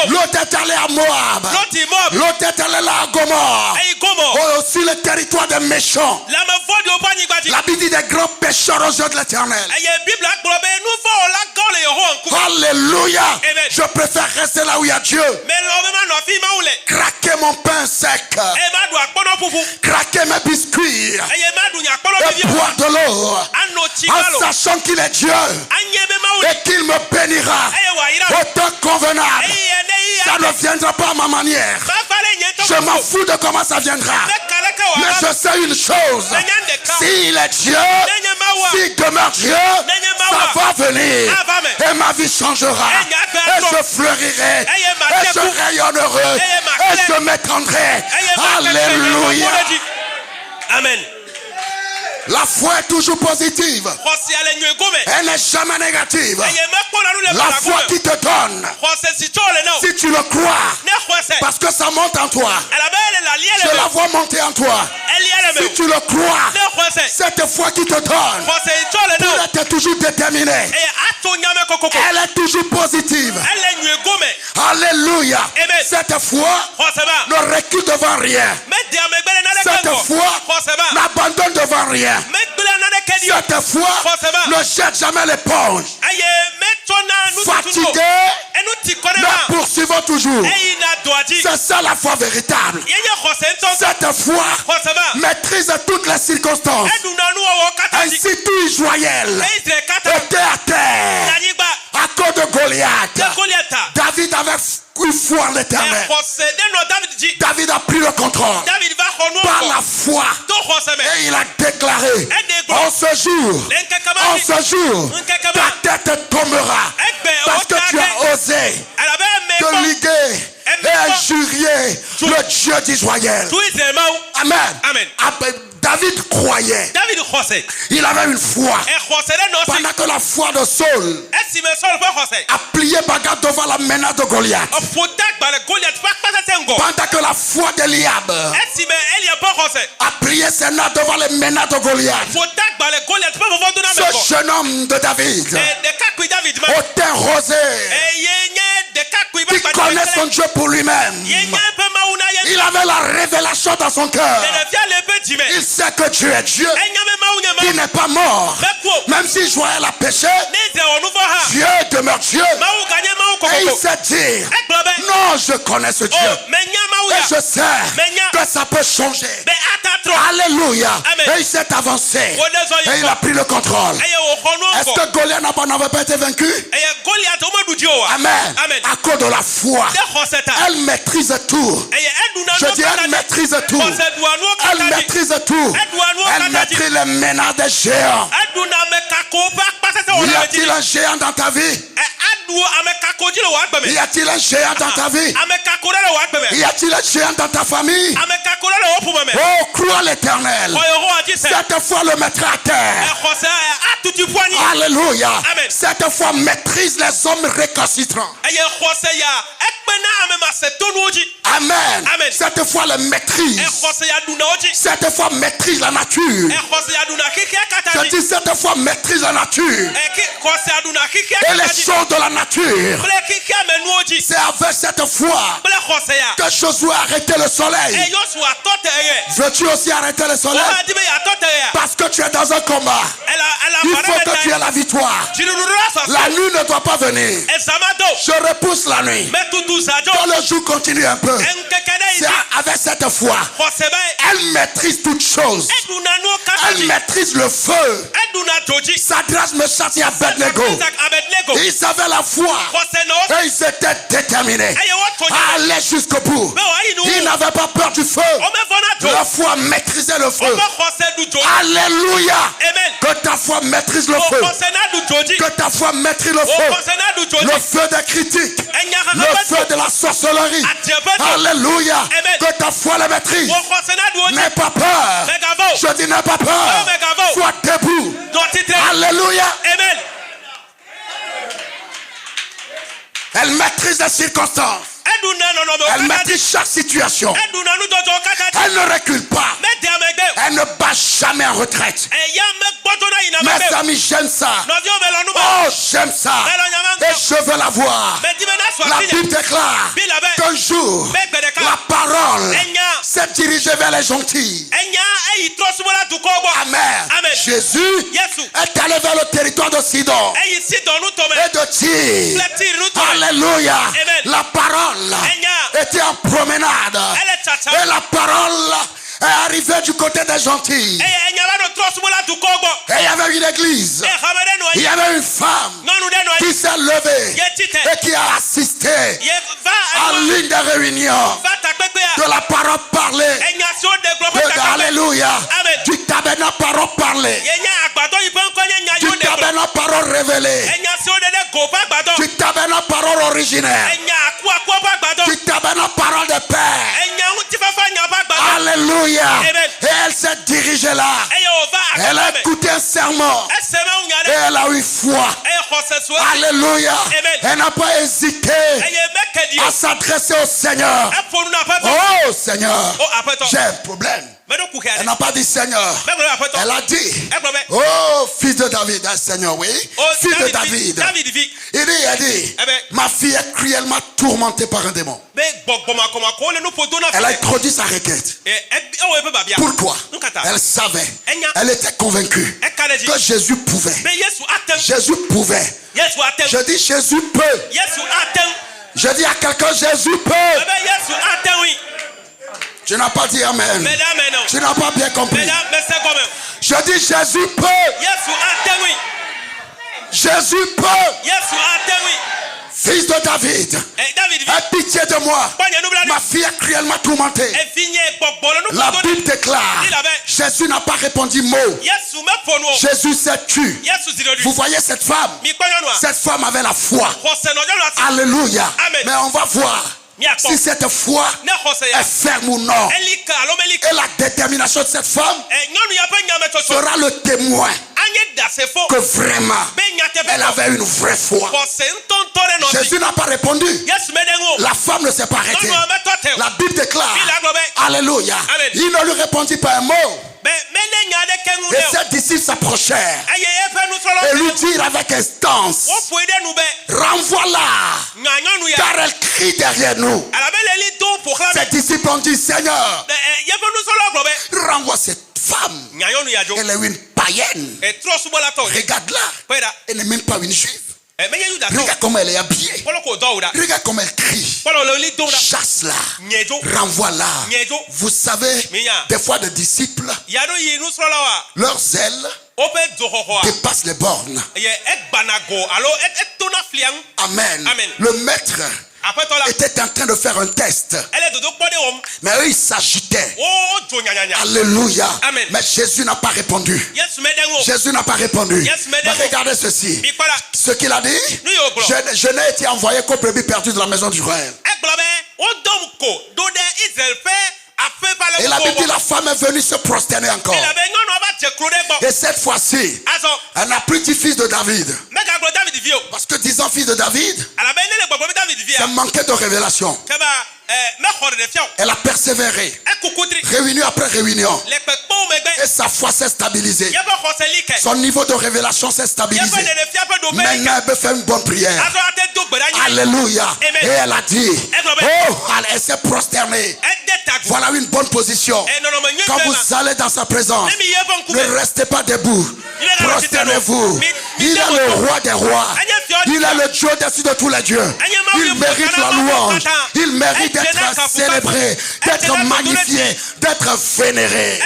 L'autre est allé à Moab. L'autre est allé là à Gomorre. Aussi le territoire des méchants. La Bible dit des grands pécheurs aux yeux de l'Éternel. Alléluia. Je préfère rester là où il y a Dieu. Craquer mon pain sec. Craquer mes biscuits. Et boire de l'eau. En sachant qu'il est Dieu. Et qu'il me bénira. Autant convenable. Ça ne viendra pas à ma manière. Je m'en fous de comment ça viendra. Mais je sais une chose. S'il est Dieu, s'il demeure Dieu, ça va venir. Et ma vie changera. Et je fleurirai. Et je rayonnerai. Et je m'étendrai. Alléluia. Amen. La foi est toujours positive. Elle n'est jamais négative. La foi qui te donne, si tu le crois, parce que ça monte en toi, je la vois monter en toi. Si tu le crois, cette foi qui te donne, elle est toujours déterminée. Elle est toujours positive. Alléluia. Cette foi ne recule devant rien. Cette foi n'abandonne devant rien. Cette foi ne jette jamais l'éponge. Fatigué, nous poursuivons toujours. C'est ça la foi véritable. Cette foi maîtrise toutes les circonstances. Ainsi tout Israël était à terre à cause de Goliath. David avait une foi en l'Éternel. David a pris le contrôle par la foi et il a déclaré, en ce jour, ta tête tombera parce que tu as osé te liguer et injurier le Dieu d'Israël. Amen. David croyait. Il avait une foi. Pendant que la foi de Saul a plié bagarre devant la menace de Goliath. Pendant que la foi d'Eliab a plié ses nains devant les menaces de Goliath. Ce jeune homme de David, au teint rosé, qui connaît son Dieu pour lui-même, Il avait la révélation dans son cœur. Il sait que Dieu est Dieu, qui n'est pas mort. Même si Joël a péché, Dieu demeure Dieu. Et il sait dire, non, je connais ce Dieu. Et je sais que ça peut changer. Alléluia. Et il s'est avancé. Et il a pris le contrôle. Est-ce que Goliath n'avait pas été vaincu? Amen. À cause de la foi. Elle maîtrise tout. Je dis, elle maîtrise tout. Elle maîtrise tout. Elle maîtrise les menaces des géants. Y a-t-il un géant dans ta vie? Y a-t-il un géant dans ta vie? Y a-t-il un géant dans ta famille? Oh, crois l'Éternel. Cette fois le mettra à terre. Alléluia. Cette fois maîtrise les hommes récalcitrants. Amen. Cette fois le maîtrise. Cette fois maîtrise la nature. Je dis cette fois maîtrise la nature. Et les choses de la nature. C'est avec cette foi que Josué a arrêté le soleil. Veux-tu aussi arrêter le soleil? Parce que tu es dans un combat. Il faut que tu aies la victoire. La nuit ne doit pas venir. Je repousse la nuit. Quand le jour continue un peu, c'est avec cette foi. Elle maîtrise toutes choses. Elle maîtrise le feu. Sadrach, Meshach et Abednego. Ils avaient la foi. Et ils étaient déterminés à aller jusqu'au bout. Ils n'avaient pas peur du feu. La foi maîtrisait le feu. Alléluia. Que ta foi maîtrise le feu. Que ta foi maîtrise le feu. Le feu des critiques. Le feu de la sorcellerie. Alléluia. Que ta foi le maîtrise. N'aie pas peur. Je dis n'aie pas peur. Sois debout. Alléluia. Elle maîtrise les circonstances. Elle maîtrise chaque situation. Elle ne recule pas. Elle ne bat jamais en retraite. Mes amis, j'aime ça. Oh, j'aime ça. Et je veux la voir. La Bible déclare qu'un jour, la parole s'est dirigée vers les gentils. Amen. Jésus est allé vers le territoire de Sidon et de Tyr. Alléluia. La parole était en promenade. Et la parole est arrivée du côté des gentils. Et il y avait une église. Il y avait une femme qui s'est levée et qui a assisté à l'une des réunions de la parole parlée. Alléluia. Du tabernacle parole parlée. Du tabernacle parole révélée. Du tabernacle parole originaire. Du tabernacle parole de Père. Alléluia. Et elle s'est dirigée là. Elle a écouté un sermon. Et elle a eu foi. Alléluia. Elle n'a pas hésité à s'adresser au Seigneur. Oh Seigneur, j'ai un problème. Elle n'a pas dit Seigneur. Elle a dit, oh fils de David. Seigneur, oui. Fils de David. Il dit, ma fille est cruellement tourmentée par un démon. Elle a introduit sa requête. Pourquoi? Elle savait. Elle était convaincue que Jésus pouvait. Jésus pouvait. Je dis Jésus peut. Je dis à quelqu'un Jésus peut. Tu n'as pas dit Amen. Tu n'as pas bien compris. Je dis Jésus peut. Jésus peut. Fils de David, aie pitié de moi. Ma fille est cruellement tourmentée. La Bible déclare, Jésus n'a pas répondu mot. Jésus s'est tu. Vous voyez cette femme? Cette femme avait la foi. Alléluia. Mais on va voir si cette foi est ferme ou non. Et la détermination de cette femme sera le témoin que vraiment elle avait une vraie foi. Jésus n'a pas répondu. La femme ne s'est pas arrêtée. La Bible déclare, alléluia, il ne lui répondit pas un mot. Et ses disciples s'approchèrent et lui dirent avec instance, renvoie-la, car elle crie derrière nous. Ses disciples ont dit, Seigneur, renvoie cette femme. Elle est une païenne. Regarde-la. Elle n'est même pas une juive. Regarde comment elle est habillée. Regarde comment elle crie. Chasse-la. Renvoie-la. Vous savez, des fois des disciples, leur zèle dépasse les bornes. Amen. Le maître était en train de faire un test. Mais eux, ils s'agitaient. Alléluia. Amen. Mais Jésus n'a pas répondu. Jésus n'a pas répondu. Mais regardez ceci. Ce qu'il a dit, je n'ai été envoyé qu'aux brebis perdues de la maison d'Israël. Et la Bible dit, la femme est venue se prosterner encore. Et cette fois-ci, elle n'a plus dit fils de David. Parce que disant fils de David, ça manquait de révélation. Elle a persévéré, réunion après réunion, et sa foi s'est stabilisée. Son niveau de révélation s'est stabilisé. Maintenant elle peut faire une bonne prière. Alléluia. Et elle a dit, oh, elle s'est prosternée. Voilà une bonne position. Quand vous allez dans sa présence, ne restez pas debout, prosternez-vous. Il est le roi des rois. Il est le Dieu dessus de tous les dieux. Il mérite la louange. Il mérite d'être célébré, d'être magnifié, d'être vénéré.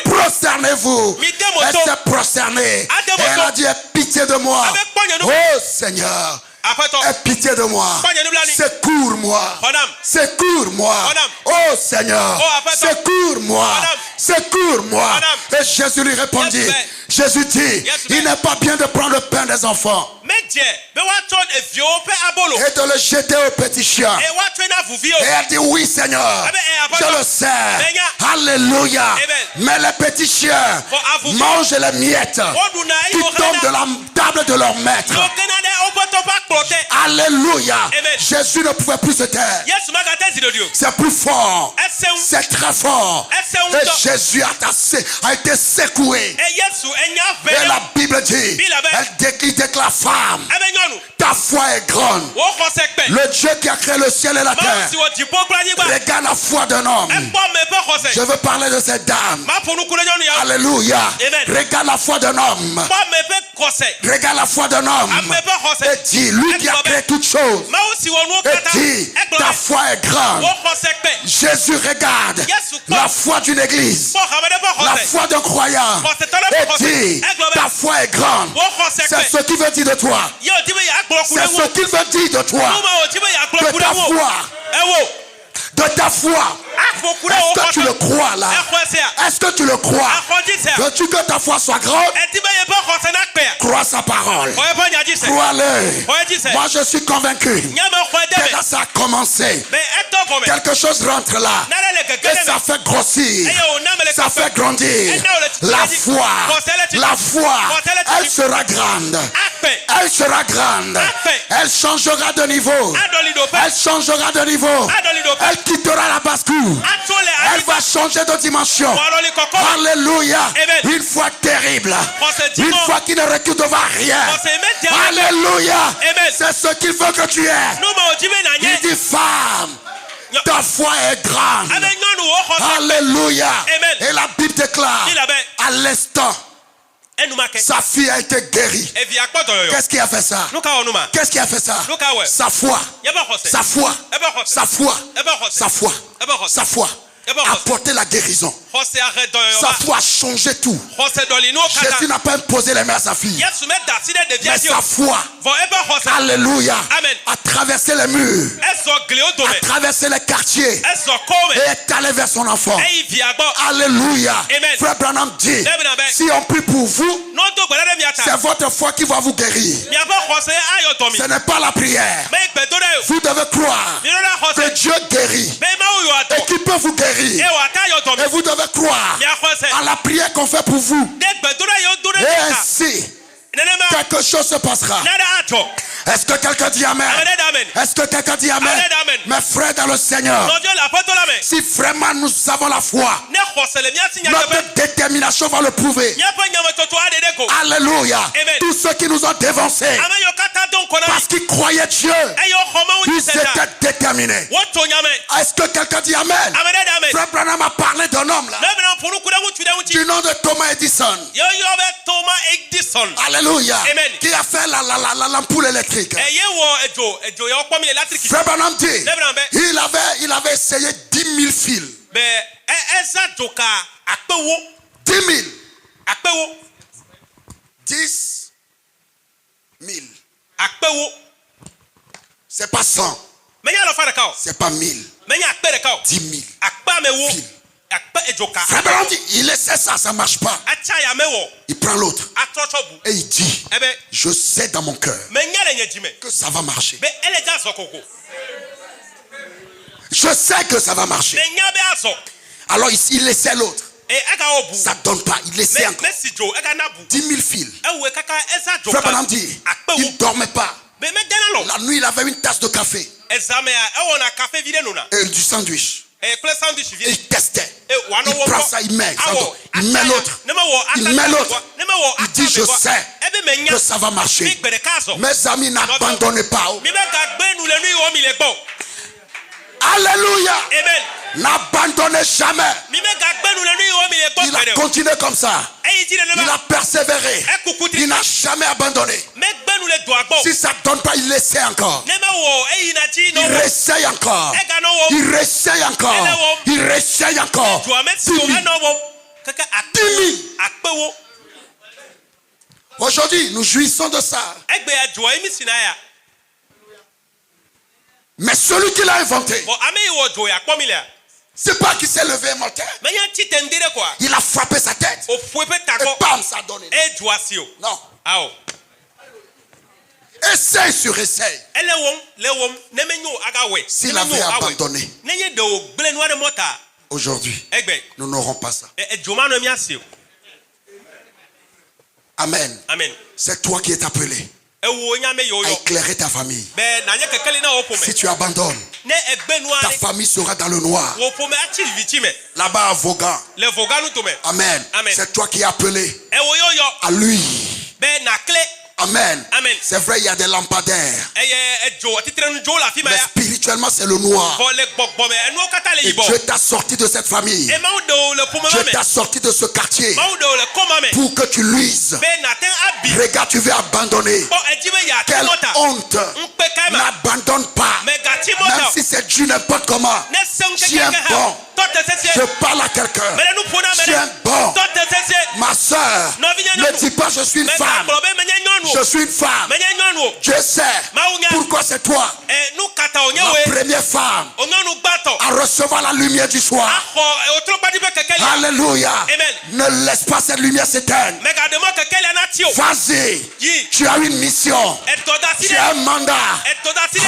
Prosternez-vous. Elle s'est prosternée. Et elle a dit, aie pitié de moi. Oh Seigneur, aie pitié de moi. Secours-moi. Secours-moi. Oh Seigneur, secours-moi. Secours-moi. Et Jésus lui répondit. Jésus dit, il n'est pas bien de prendre le pain des enfants et de le jeter aux petits chiens. Et elle dit, oui Seigneur, je le sais. Alléluia. Mais les petits chiens mangent les miettes qui tombent de la table de leur maître. Alléluia. Jésus ne pouvait plus se taire. C'est plus fort. C'est très fort. Et Jésus a été secoué. Et la Bible dit, il déclare, femme, ta foi est grande. Le Dieu qui a créé le ciel et la terre regarde la foi d'un homme. Je veux parler de cette dame. Alléluia. Regarde la foi d'un homme. Regarde la foi d'un homme. Et dit, lui qui a créé toutes choses. Et dit, ta foi est grande. Jésus regarde la foi d'une église, la foi d'un croyant. Et dit, ta foi est grande. C'est ce qu'il veut dire de toi. C'est ce qu'il veut dire de toi. De ta foi. De ta foi. Est-ce que tu le crois là? Est-ce que tu le crois? Veux-tu que ta foi soit grande? Crois sa parole. Crois-le. Moi je suis convaincu que là ça a commencé. Quelque chose rentre là. Et ça fait grossir. Ça fait grandir. La foi, elle sera grande. Elle sera grande. Elle changera de niveau. Elle changera de niveau. Elle quittera la bascule. Elle va changer de dimension. Alléluia. Une foi terrible. Une foi qui ne recule devant rien. Alléluia. C'est ce qu'il veut que tu aies. Il dit, femme, ta foi est grande. Alléluia. Et la Bible déclare, à l'instant, sa fille a été guérie. Qu'est-ce qui a fait ça? Qu'est-ce qui a fait ça? Sa foi. Sa foi. Sa foi. Sa foi. Sa foi a apporté la guérison. Sa foi a changé tout. Jésus n'a pas imposé les mains à sa fille. Mais sa foi, alléluia, a traversé les murs, a traversé les quartiers et est allé vers son enfant. Alléluia. Frère Branham dit, si on prie pour vous, c'est votre foi qui va vous guérir. Ce n'est pas la prière. Vous devez croire que Dieu guérit et qu'il peut vous guérir. Et vous devez croire à la prière qu'on fait pour vous. Et ainsi, quelque chose se passera. Est-ce que quelqu'un dit amen? Est-ce que quelqu'un dit amen? Mes frères dans le Seigneur, si vraiment nous avons la foi, notre détermination va le prouver. Alléluia. Tous ceux qui nous ont dévancés parce qu'ils croyaient Dieu, ils étaient déterminés. Est-ce que quelqu'un dit amen? Frère Branham a parlé d'un homme là, du nom de Thomas Edison. Alléluia. Qui a fait l'ampoule électrique. Frère Branham dit, il avait essayé 10 000 fils. 10 000. 10 000. C'est pas 100. C'est pas 1000. 10 000 fils. Frère Branham dit, il essaie ça, ça marche pas. Il prend l'autre et il dit, je sais dans mon cœur que ça va marcher. Je sais que ça va marcher. Alors il essaie l'autre. Ça donne pas, il essaie encore. 10 000 fils. Frère Branham dit, il ne dormait pas. La nuit, il avait une tasse de café et du sandwich. Et il testait. Il prend ça, il met l'autre. Il met l'autre. Il dit, je sais que ça va marcher. Mes amis, n'abandonnez pas. Alléluia. N'abandonnez jamais. Il a continué comme ça. Il a persévéré. Il n'a jamais abandonné. Si ça ne donne pas, il essaie encore. Il réessaye encore. Il réessaye encore. Il réessaye encore. 10 000. Aujourd'hui, nous jouissons de ça. Mais celui qui l'a inventé, c'est pas qu'il s'est levé et mortel. Il a frappé sa tête. Et bam, ça a donné. Non. Essaye sur essaye. S'il avait abandonné, aujourd'hui, nous n'aurons pas ça. Amen. C'est toi qui es appelé à éclairer ta famille. Si tu abandonnes, ta famille sera dans le noir. Là-bas à Vaughan. Amen. C'est toi qui es appelé à lui. Amen. C'est vrai, il y a des lampadaires. Mais spirituellement, c'est le noir. Et Dieu t'a sorti de cette famille. Dieu t'a sorti de ce quartier pour que tu luises. Regarde, tu veux abandonner. Quelle honte. N'abandonne pas. Même si c'est Dieu n'importe comment. Tiens bon. Je parle à quelqu'un. Tiens bon. Ma soeur, ne dis pas je suis une femme. Je suis une femme. Dieu sait pourquoi c'est toi, la première femme, à recevoir la lumière du soir. Alléluia. Ne laisse pas cette lumière s'éteindre. Vas-y. Tu as une mission. Tu as un mandat.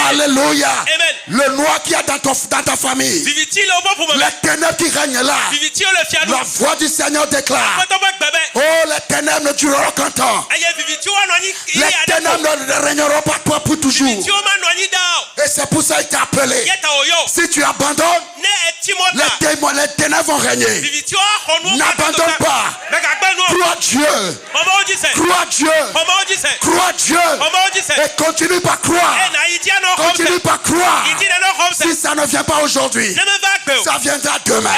Alléluia. Le noir qui est dans ta famille, les ténèbres qui règnent là, la voix du Seigneur déclare, oh, les ténèbres ne dureront qu'un temps. Les ténèbres ne régneront pas toi pour toujours. Et c'est pour ça qu'il t'a appelé. Si tu abandonnes, les ténèbres vont régner. N'abandonne pas. Crois Dieu. Crois Dieu. Crois Dieu. Et continue par croire. Continue par croire. Si ça ne vient pas aujourd'hui, ça viendra demain.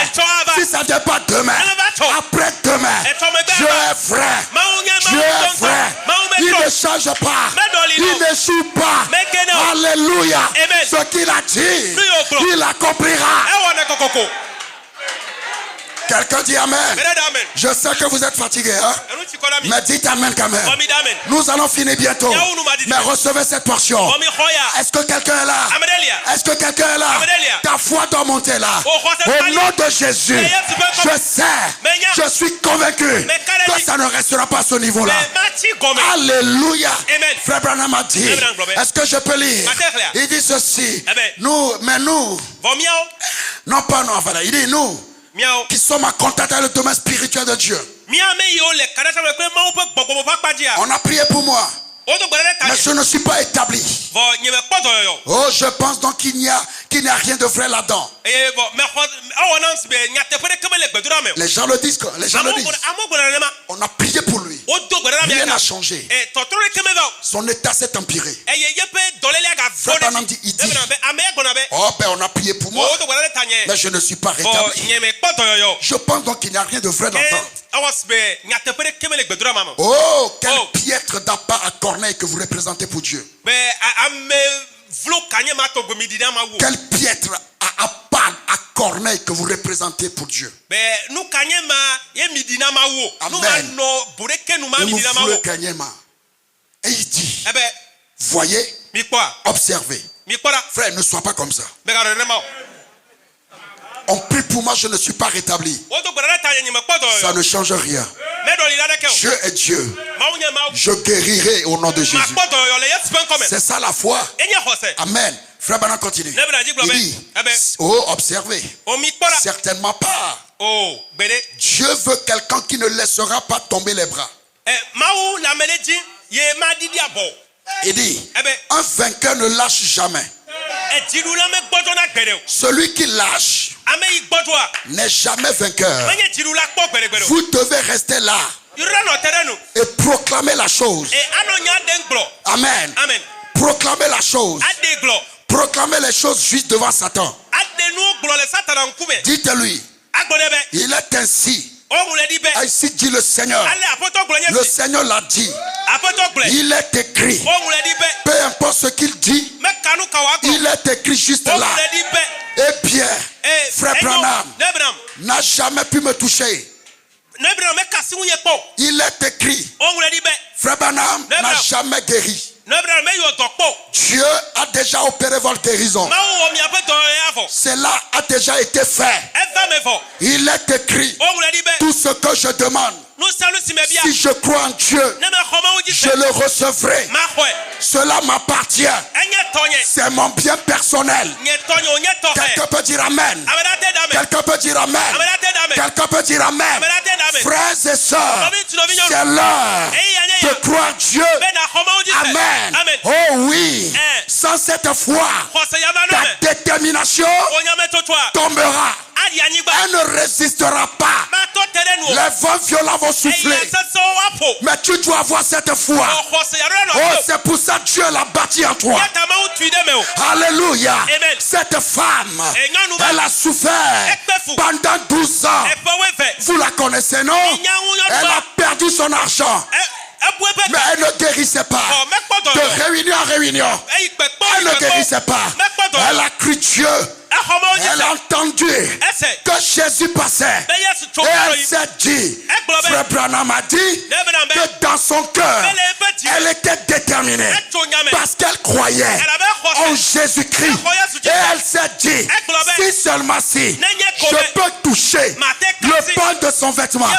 Si ça ne vient pas demain, après demain, Dieu est vrai. Dieu est vrai. Il ne change pas. Il n'échoue pas. Alléluia. Ce qu'il a dit, il accomplira. Quelqu'un dit amen. Je sais que vous êtes fatigués, hein? Mais dites amen quand même. Nous allons finir bientôt. Mais recevez cette portion. Est-ce que quelqu'un est là? Est-ce que quelqu'un est là? Ta foi doit monter là. Au nom de Jésus, je sais, je suis convaincu que ça ne restera pas à ce niveau-là. Alléluia. Frère Branham a dit, est-ce que je peux lire? Il dit ceci. Nous, non pas nous, enfin, il dit nous, qui sommes en contact avec le domaine spirituel de Dieu. On a prié pour moi. Mais je ne suis pas établi. Oh, je pense donc qu'il n'y a rien de vrai là-dedans. Les gens le disent. On a prié pour lui. Rien n'a changé. Son état s'est empiré. Frère Branham dit, oh ben on a prié pour moi, mais je ne suis pas rétabli. Je pense donc qu'il n'y a rien de vrai là-dedans. Oh, quel piètre d'appât à Corneille que vous représentez pour Dieu. Quel piètre à appât à Corneille que vous représentez pour Dieu. Amen. Et il dit, voyez, observez. Frère, ne sois pas comme ça. On prie pour moi, je ne suis pas rétabli. Ça ne change rien. Dieu est Dieu. Je guérirai au nom de Jésus. C'est ça la foi. Amen. Frère Branham continue. Il dit, oh, observez. Certainement pas. Dieu veut quelqu'un qui ne laissera pas tomber les bras. Il dit, un vainqueur ne lâche jamais. Celui qui lâche n'est jamais vainqueur. Vous devez rester là et proclamer la chose. Amen. Proclamer la chose. Proclamer les choses justes devant Satan. Dites-lui, il est ainsi. Ainsi dit le Seigneur. Le Seigneur l'a dit. Il est écrit. Peu importe ce qu'il dit, il est écrit juste là. Eh bien, Frère Branham n'a jamais pu me toucher. Il est écrit. Frère Branham n'a jamais guéri. Dieu a déjà opéré votre guérison. Cela a déjà été fait. Il est écrit. Tout ce que je demande, si je crois en Dieu, je le recevrai. Cela m'appartient. C'est mon bien personnel. Quelqu'un peut dire Amen. Quelqu'un peut dire Amen. Quelqu'un peut dire Amen. Frères et sœurs, c'est l'heure de croire Dieu. Amen. Oh oui. Sans cette foi, ta détermination tombera. Elle ne résistera pas. Les vents violents vont souffler. Mais tu dois avoir cette foi. Oh, c'est pour ça que Dieu l'a bâti en toi. Alléluia. Cette femme, elle a souffert pendant 12 ans. Vous la connaissez, non? Elle a perdu son argent. Mais elle ne guérissait pas. De réunion en réunion, elle ne guérissait pas. Elle a cru Dieu. Elle a entendu que Jésus passait. Et elle s'est dit, Frère Branham a dit que dans son cœur, elle était déterminée parce qu'elle croyait en Jésus-Christ. Et elle s'est dit, si seulement si je peux toucher le bord de son vêtement,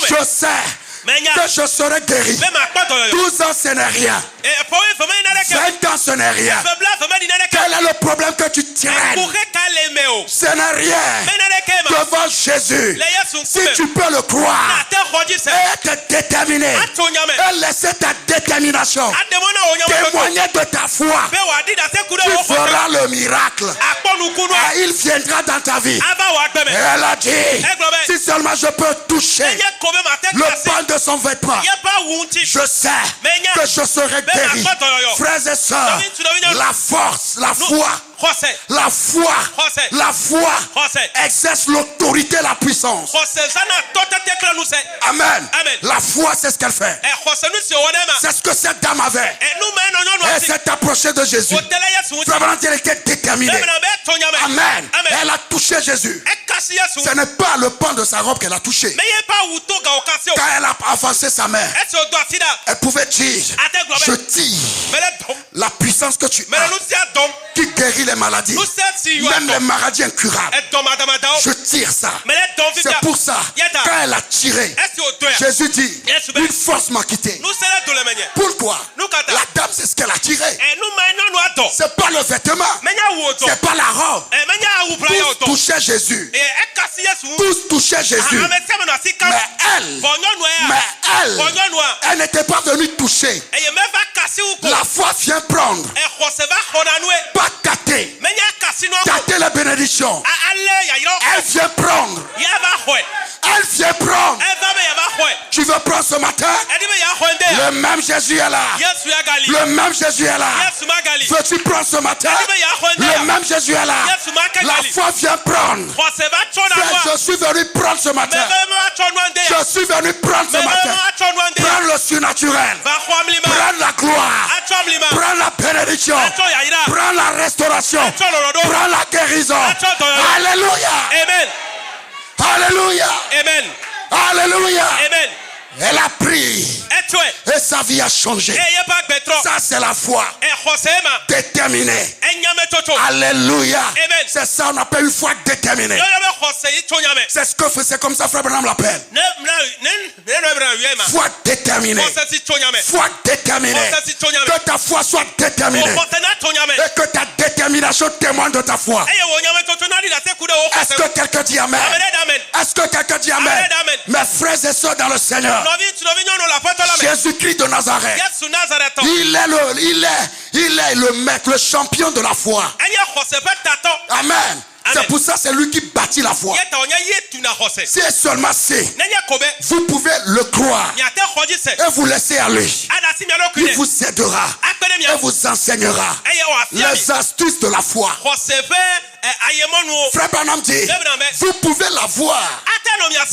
je sais que je serai guéri. 12 ans, ce n'est rien. 20 ans, ce n'est rien. Quel est le problème que tu traînes? Ce n'est rien devant Jésus. Si tu peux le croire et être déterminé et laisser ta détermination témoigner de ta foi, tu feras le miracle. Et il viendra dans ta vie. Et elle a dit, si seulement je peux toucher le bord de son vêtement, je sais que je serai guéri. Frères et sœurs, la force, la foi exerce l'autorité et la puissance. Amen. La foi, c'est ce qu'elle fait. C'est ce que cette dame avait. Elle s'est approchée de Jésus. Elle était déterminée. Amen. Elle a touché Jésus. Ce n'est pas le pan de sa robe qu'elle a touché. Quand elle a avancé sa main, elle pouvait dire, je tire la puissance que tu as qui guérit les maladies, même les maladies incurables. Je tire ça. C'est pour ça, quand elle a tiré, Jésus dit, une force m'a quitté. Pourquoi? La dame, c'est ce qu'elle a tiré. C'est pas le vêtement, c'est pas la robe. Tous touchaient Jésus. Tous touchaient Jésus. Mais elle n'était pas venue toucher La foi vient prendre. Pas tâter. Tâter la bénédiction. Elle vient prendre. Elle vient prendre. Tu veux prendre ce matin? Le même Jésus est là. Le même Jésus est là. Veux-tu prendre ce matin? Le même Jésus est là. La foi vient prendre. Je suis venu prendre ce matin. Je suis venu prendre ce matin. Prendre le surnaturel. Prendre la gloire. Prendre la bénédiction. Prendre la restauration. Prendre la guérison. Alléluia. Amen. Alléluia. Amen. Alléluia. Amen. Elle a pris et sa vie a changé. Ça c'est la foi déterminée. Alléluia. C'est ça on appelle une foi déterminée. C'est comme ça frère Branham l'appelle. Foi déterminée. Foi déterminée. Que ta foi soit déterminée. Et que ta détermination témoigne de ta foi. Est-ce que quelqu'un dit amen? Est-ce que quelqu'un dit amen? Mes frères et sœurs dans le Seigneur, Jésus-Christ de Nazareth, il est le maître, le champion de la foi. Amen. C'est pour ça c'est lui qui bâtit la foi. Si seulement c'est, vous pouvez le croire et vous laisser à lui. Il vous aidera et vous enseignera les astuces de la foi. Frère Branham dit, vous pouvez la voir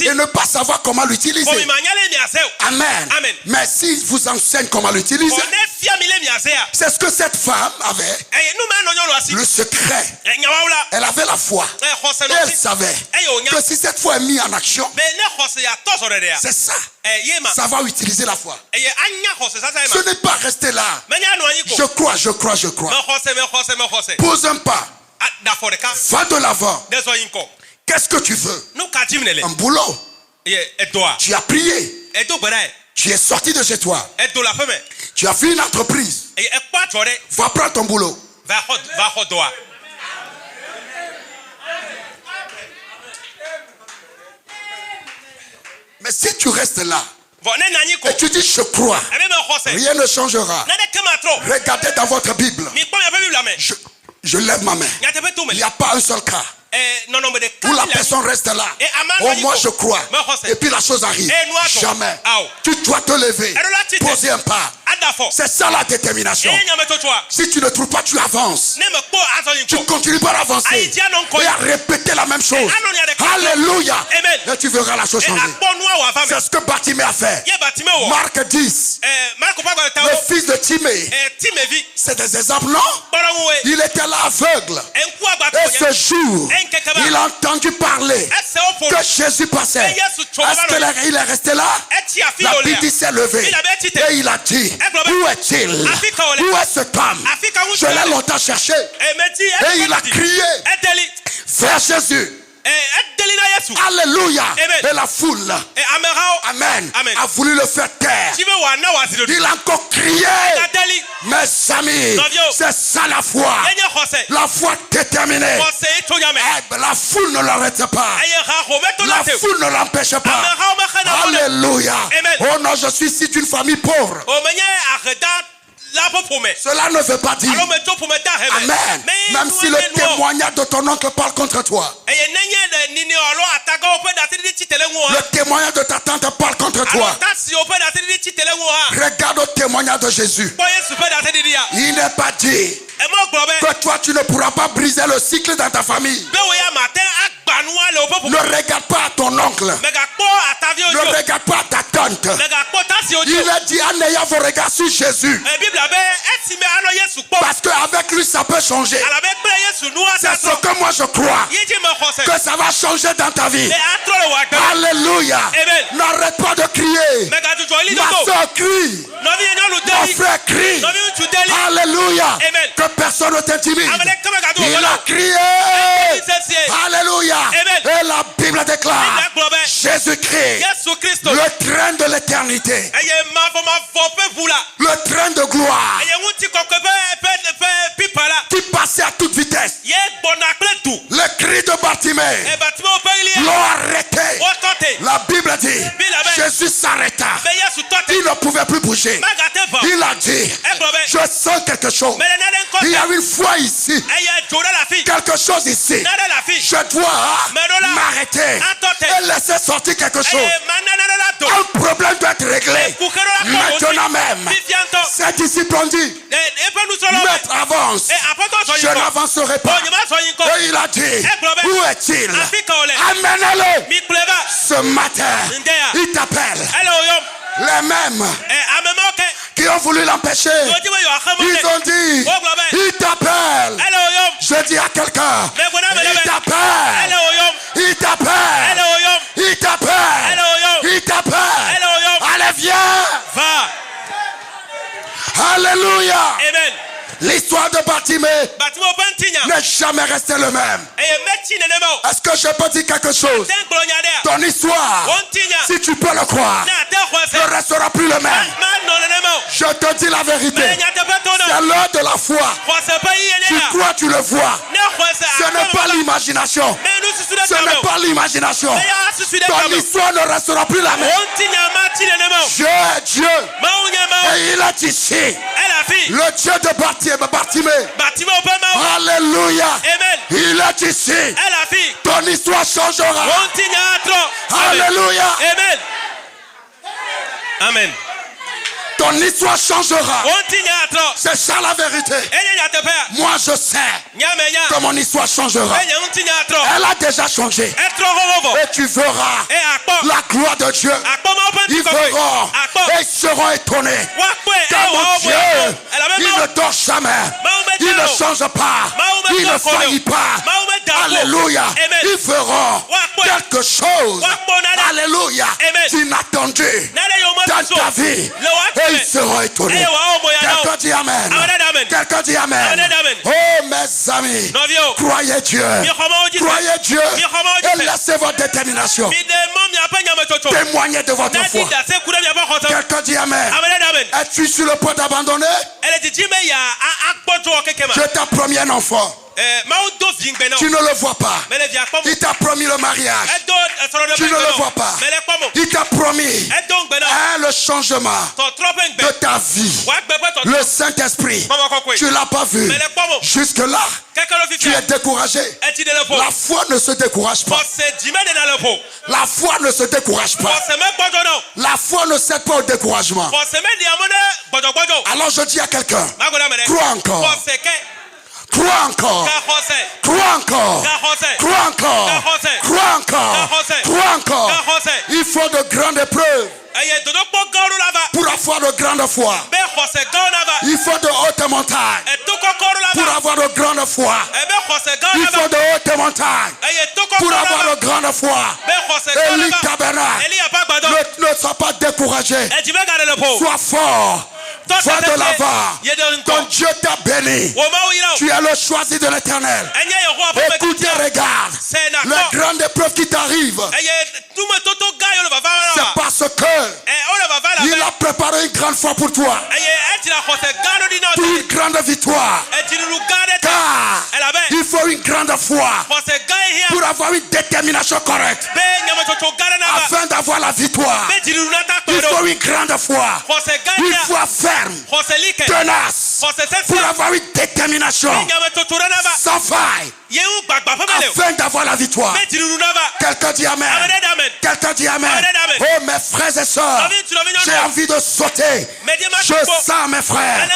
et ne pas savoir comment l'utiliser. Amen. Mais s'il vous enseigne comment l'utiliser, c'est ce que cette femme avait. Le secret. Elle avait la foi. Et elle savait que si cette foi est mise en action, c'est ça. Savoir utiliser la foi. Ce n'est pas rester là. Je crois, je crois, je crois. Pose un pas. Va de l'avant. Qu'est-ce que tu veux? Un boulot. Tu as prié. Tu es sorti de chez toi. Tu as fait une entreprise. Va prendre ton boulot. Mais si tu restes là et tu dis je crois, rien ne changera. Regardez dans votre Bible. Je lève ma main. Il n'y a pas un seul cas où la personne reste là. Oh, moi je crois. Et puis la chose arrive. Jamais. Tu dois te lever. Poser un pas. C'est ça la détermination. Si tu ne trouves pas, tu avances. Tu continues pas à avancer et à répéter la même chose. Alléluia. Et tu verras la chose changer. C'est ce que Bartimée a fait. Marc 10. Le fils de Timée. C'est des exemples, non? Il était là aveugle. Et ce jour, il a entendu parler que Jésus passait. Est-ce qu'il est resté là? La Bible dit s'est levé. Et il a dit, où est-il? Où est cet homme? Je l'ai longtemps cherché. Et il a crié vers Jésus. Alléluia. Et la foule, amen, a voulu le faire taire. Il a encore crié. Mes amis, c'est ça la foi. La foi déterminée. La foule ne l'arrête pas. La foule ne l'empêche pas. Alléluia. Oh non, je suis ici d'une famille pauvre. Cela ne veut pas dire amen. Même si le témoignage de ton oncle parle contre toi, le témoignage de ta tante parle contre toi, regarde le témoignage de Jésus. Il n'est pas dit que toi tu ne pourras pas briser le cycle dans ta famille. Ne regarde pas à ton oncle. Ne regarde pas à ta tante. Il a dit en ayant vos regards sur Jésus. Parce qu'avec lui ça peut changer. C'est ce que moi je crois. Que ça va changer dans ta vie. Alléluia. N'arrête pas de crier. Ma soeur crie. Mon frère crie. Alléluia. Que personne ne t'intimide. Il a crié. Alléluia. Et la Bible déclare Jésus-Christ, le train de l'éternité, le train de gloire qui passait à toute vitesse. Le cri de Bartimée l'ont arrêté. La Bible dit, Jésus s'arrêta. Il ne pouvait plus bouger. Il a dit, je sens quelque chose. Il y a une foi ici. Quelque chose ici. Je dois m'arrêter et laisser sortir quelque chose. Un problème doit être réglé. Maintenant même. Ses disciples ont dit, Maître, avance. Je n'avancerai pas. Et il a dit, où est-il? Amenez-le. Ce matin, il t'appelle. Les mêmes qui ont voulu l'empêcher, ils ont dit, il t'appelle. Je dis à quelqu'un, il t'appelle. Il t'appelle. Il t'appelle. Il t'appelle. Allez, viens. Alléluia. Amen. L'histoire de Bartimée n'est jamais restée le même. Est-ce que je peux dire quelque chose? Ton histoire, si tu peux le croire, ne restera plus le même. Je te dis la vérité. C'est l'heure de la foi. Tu crois, tu le vois. Ce n'est pas l'imagination. Ce n'est pas l'imagination. Ton histoire ne restera plus la même. Dieu est Dieu. Et il est ici. Le Dieu de Bartimée. Alléluia. Il est ici. Ton histoire changera. Alléluia. Amen. Ton histoire changera. C'est ça la vérité. Moi je sais que mon histoire changera. Elle a déjà changé. Et tu verras la gloire de Dieu. Ils verront et ils seront étonnés. Car mon Dieu, il ne dort jamais. Il ne change pas. Il ne faillit pas. Alléluia. Ils feront quelque chose. Alléluia. Inattendu dans ta vie. Et ils seront étonnés. Quelqu'un dit Amen. Quelqu'un dit Amen. Oh mes amis, croyez Dieu. Croyez Dieu. Et laissez votre détermination témoigner de votre foi. Quelqu'un dit Amen. Es-tu sur le point d'abandonner? Je t'ai promis un enfant. Tu ne le vois pas. Il t'a promis le mariage. Tu ne le vois pas. Il t'a promis le changement de ta vie. Le Saint-Esprit. Tu ne l'as pas vu. Jusque-là, tu es découragé. La foi ne se décourage pas. La foi ne se décourage pas. La foi ne cède pas au découragement. Alors je dis à quelqu'un, crois encore. Crois encore. Crois encore. Crois encore. Crois encore. Crois encore. Il faut de grandes épreuves pour avoir de grandes foi. Il faut de hautes montagnes pour avoir de grandes foi. Il faut de hautes montagnes pour avoir de grandes foi. Élie Tabernacle, ne sois pas découragé. Sois fort. Va de l'avant. Ton Dieu t'a béni. Tu es le choisi de l'Éternel. Écoute et regarde. Les grandes épreuves qui t'arrivent, c'est parce que il a préparé une grande foi pour toi. Pour une grande victoire. Car il faut une grande foi pour avoir une détermination correcte. Afin d'avoir la victoire, il faut une grande foi. Une foi ferme, tenace, pour avoir une détermination sans faille. Afin d'avoir la victoire. Quelqu'un dit Amen. Quelqu'un dit Amen. Oh mes frères et sœurs, j'ai envie de sauter. Je sens mes frères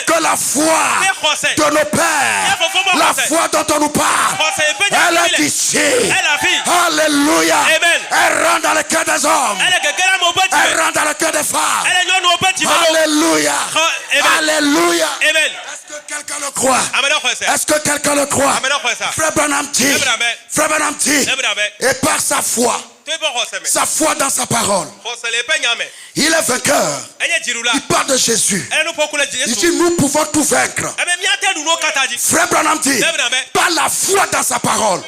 que la foi de nos pères, la foi dont on nous parle, elle est ici. Alléluia. Elle rentre dans le cœur des hommes. Elle rentre dans le cœur des femmes. Alléluia. Alléluia. Est-ce que quelqu'un le croit? Est-ce que quelqu'un le croit? Frère Branham dit, et par sa foi dans sa parole, il est vainqueur. Il parle de Jésus. Il dit nous pouvons tout vaincre. Frère Branham dit, par la foi dans sa parole,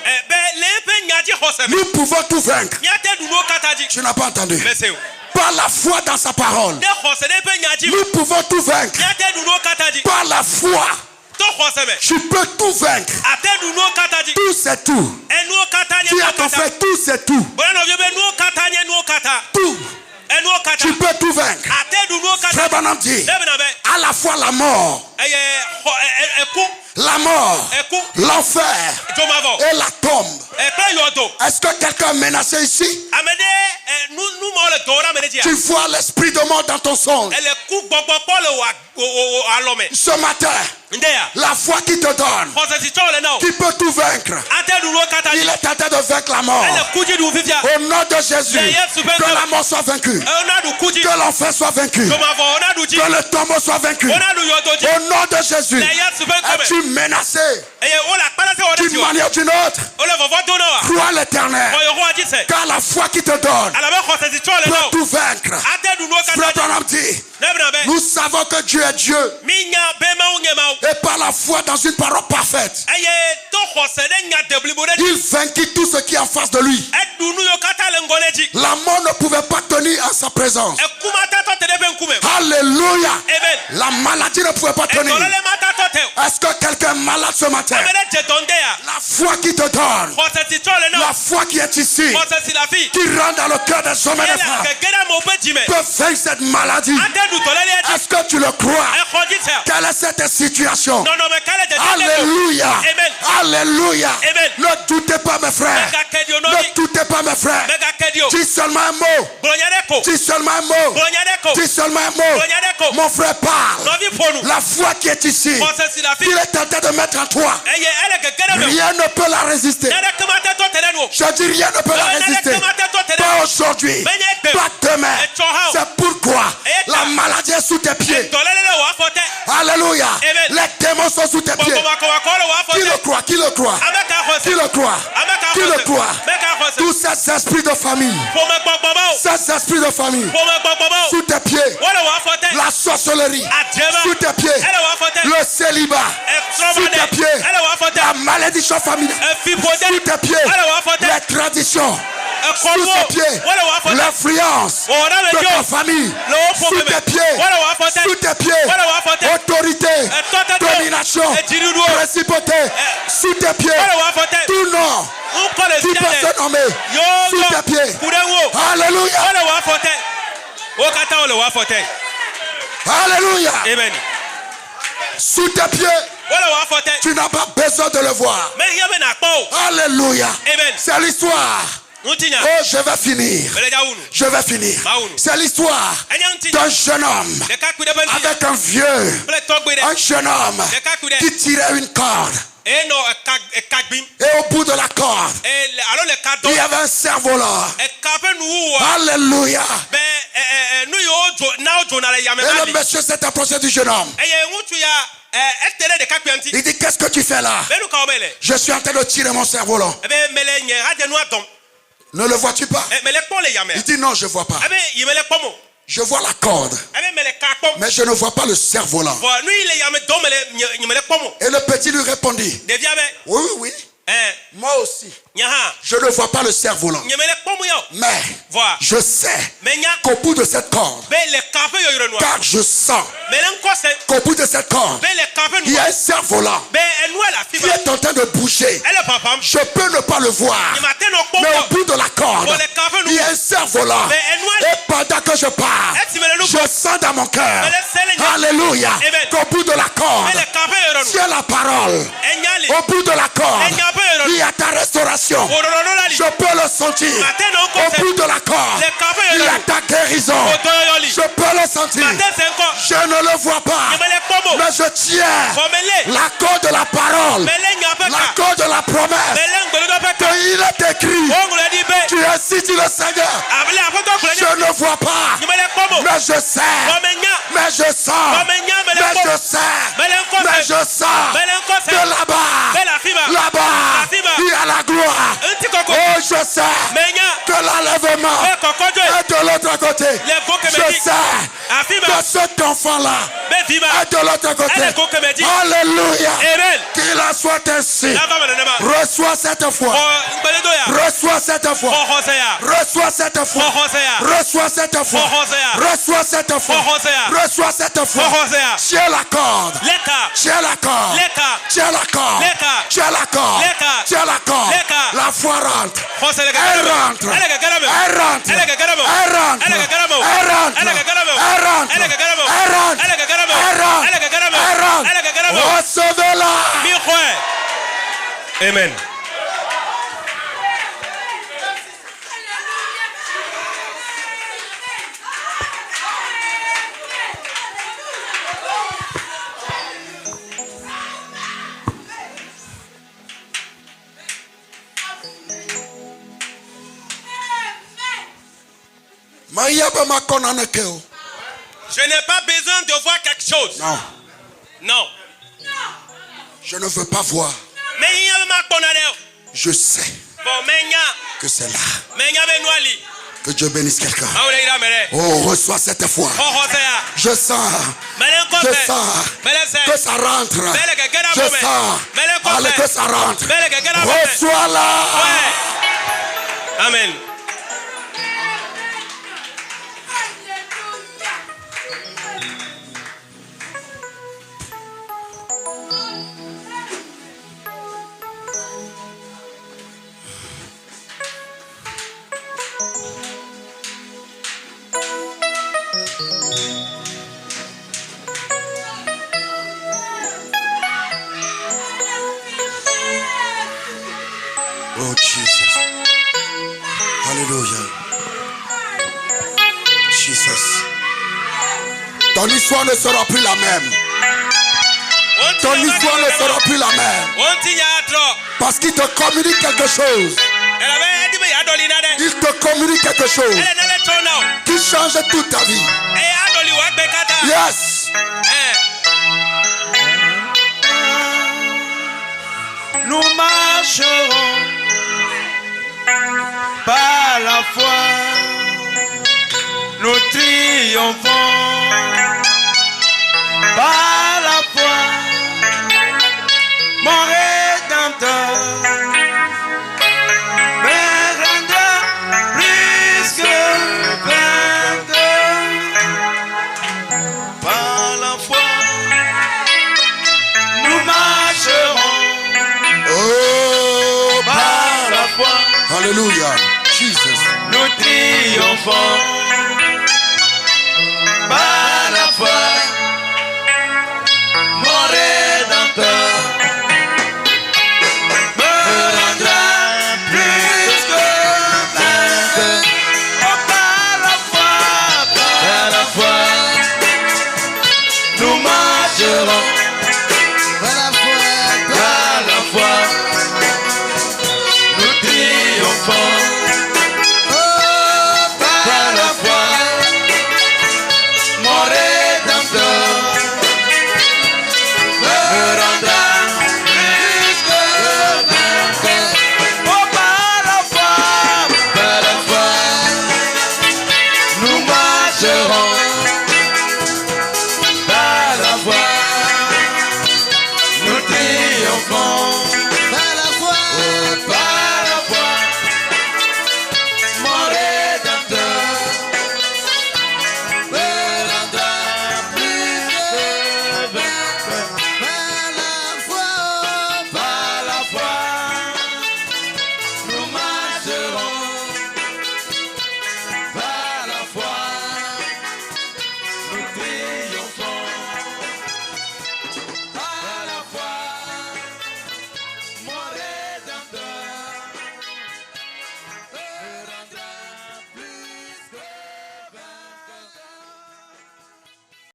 nous pouvons tout vaincre. Tu n'as pas entendu? Par la foi dans sa parole, nous pouvons tout vaincre. Par la foi Tu peux tout vaincre. Tout c'est tout. Dis à ton frère, tout c'est tout. Tout. Tu peux tout vaincre. Frère Branham dit, à la fois la mort, l'enfer et la tombe. Est-ce que quelqu'un est menacé ici? Tu vois l'esprit de mort dans ton songe. Ce matin, la foi qui te donne, qui peut tout vaincre, il est en train de vaincre la mort. Au nom de Jésus, que la mort soit vaincue, que l'enfer soit vaincu, que le tombeau soit vaincu. Au nom de Jésus, es-tu menacé d'une manière ou d'une autre? Crois l'Éternel, car la foi qui te donne peut tout vaincre. Frère Branham dit, nous savons que Dieu est Dieu, et par la foi dans une parole parfaite, il vainquit tout ce qui est en face de lui. La mort ne pouvait pas tenir en sa présence. Alléluia. La maladie ne pouvait pas tenir. Est-ce que quelqu'un est malade ce matin? La foi qui te donne, la foi qui est ici, qui rentre dans le cœur des hommes et des femmes, peut vaincre cette maladie. Est-ce que tu le crois? Quelle est cette situation? Alléluia. Alléluia. Ne doutez pas mes frères. Ne doutez pas mes frères. Dis seulement un mot. Dis seulement un mot. Dis seulement un mot. Mon frère parle. La foi qui est ici, il est tenté de mettre en toi. Rien ne peut la résister. Je dis rien ne peut la résister. Pas aujourd'hui, pas demain. C'est pourquoi la maladie est sous tes pieds. Alléluia. Les démons sont sous tes pieds. Qui le croit? Qui le croit? Qui le croit? Qui le croit? Tous ces esprits de famille, ces esprits de famille sous tes pieds, la sorcellerie sous tes pieds, le célibat sous tes pieds, la malédiction familiale sous tes pieds, les traditions sous tes pieds, l'influence de ta famille sous tes pieds, sous tes pieds, autorité, domination, principauté sous tes pieds, tout nom qui peut se nommer sous tes pieds. Alléluia. Alléluia. Amen. Sous tes pieds. Tu n'as pas besoin de le voir. Alléluia. C'est l'histoire. Oh, je vais finir. Je vais finir. C'est l'histoire d'un jeune homme avec un vieux. Un jeune homme qui tirait une corde. Et au bout de la corde, il y avait un cerf-volant. Alléluia. Et le monsieur s'est approché du jeune homme. Il dit, qu'est-ce que tu fais là? Je suis en train de tirer mon cerf-volant. Ne le vois-tu pas? Il dit, non, je ne vois pas. Je vois la corde, mais je ne vois pas le cerf-volant. Et le petit lui répondit, oui, oui, moi aussi. Je ne vois pas le cerf-volant. Mais je sais qu'au bout de cette corde, car je sens qu'au bout de cette corde, il y a un cerf-volant qui est en train de bouger. Je peux ne pas le voir, mais au bout de la corde, il y a un cerf-volant. Et pendant que je parle, je sens dans mon cœur, alléluia, qu'au bout de la corde, c'est la parole. Au bout de la corde, il y a ta restauration. Je peux le sentir. Au bout de la corde, il y a ta guérison. Je peux le sentir. Je ne le vois pas, mais je tiens la corde de la parole, la corde de la promesse. Il est écrit, tu as cité le Seigneur. Je ne vois pas, mais je sais, mais je sens, mais je sais, mais je sens que là-bas, il y a la gloire. Oh, je sais que l'enlèvement est de l'autre côté. Je sais que cet enfant-là est de l'autre côté. Alléluia. Qu'il en soit ainsi. Reçois cette foi. Reçois cette foi. Reçois cette foi. Reçois cette foi. Reçois cette foi. Reçois cette foi. Tiens la corde. Tiens la corde. Tu as l'accord. Tu as l'accord. Tu as l'accord. La foi rentre. Elle rentre. Elle rentre. Elle rentre. Elle rentre. Elle rentre. Elle rentre. Recevez-la. Amen. Je n'ai pas besoin de voir quelque chose. Non. Non. Je ne veux pas voir. Je sais que c'est là. Que Dieu bénisse quelqu'un. Oh, reçois cette foi. Je sens que ça rentre. Je sens que ça rentre. Reçois-la. Amen. Oh Jesus. Alléluia. Jesus. Ton histoire ne sera plus la même. Ton histoire ne sera plus la même. Parce qu'il te communique quelque chose. Il te communique quelque chose qui change toute ta vie. Yes. Nous marcherons par la foi, nous triomphons par la foi, mon Rédempteur me rendra plus que vainqueur. Par la foi, nous marcherons. Oh, par la foi. Alléluia. Jesus. Nous triomphons par la foi, mon Rédempteur me rendra plus que vainqueur. Oh, par la foi, nous marcherons.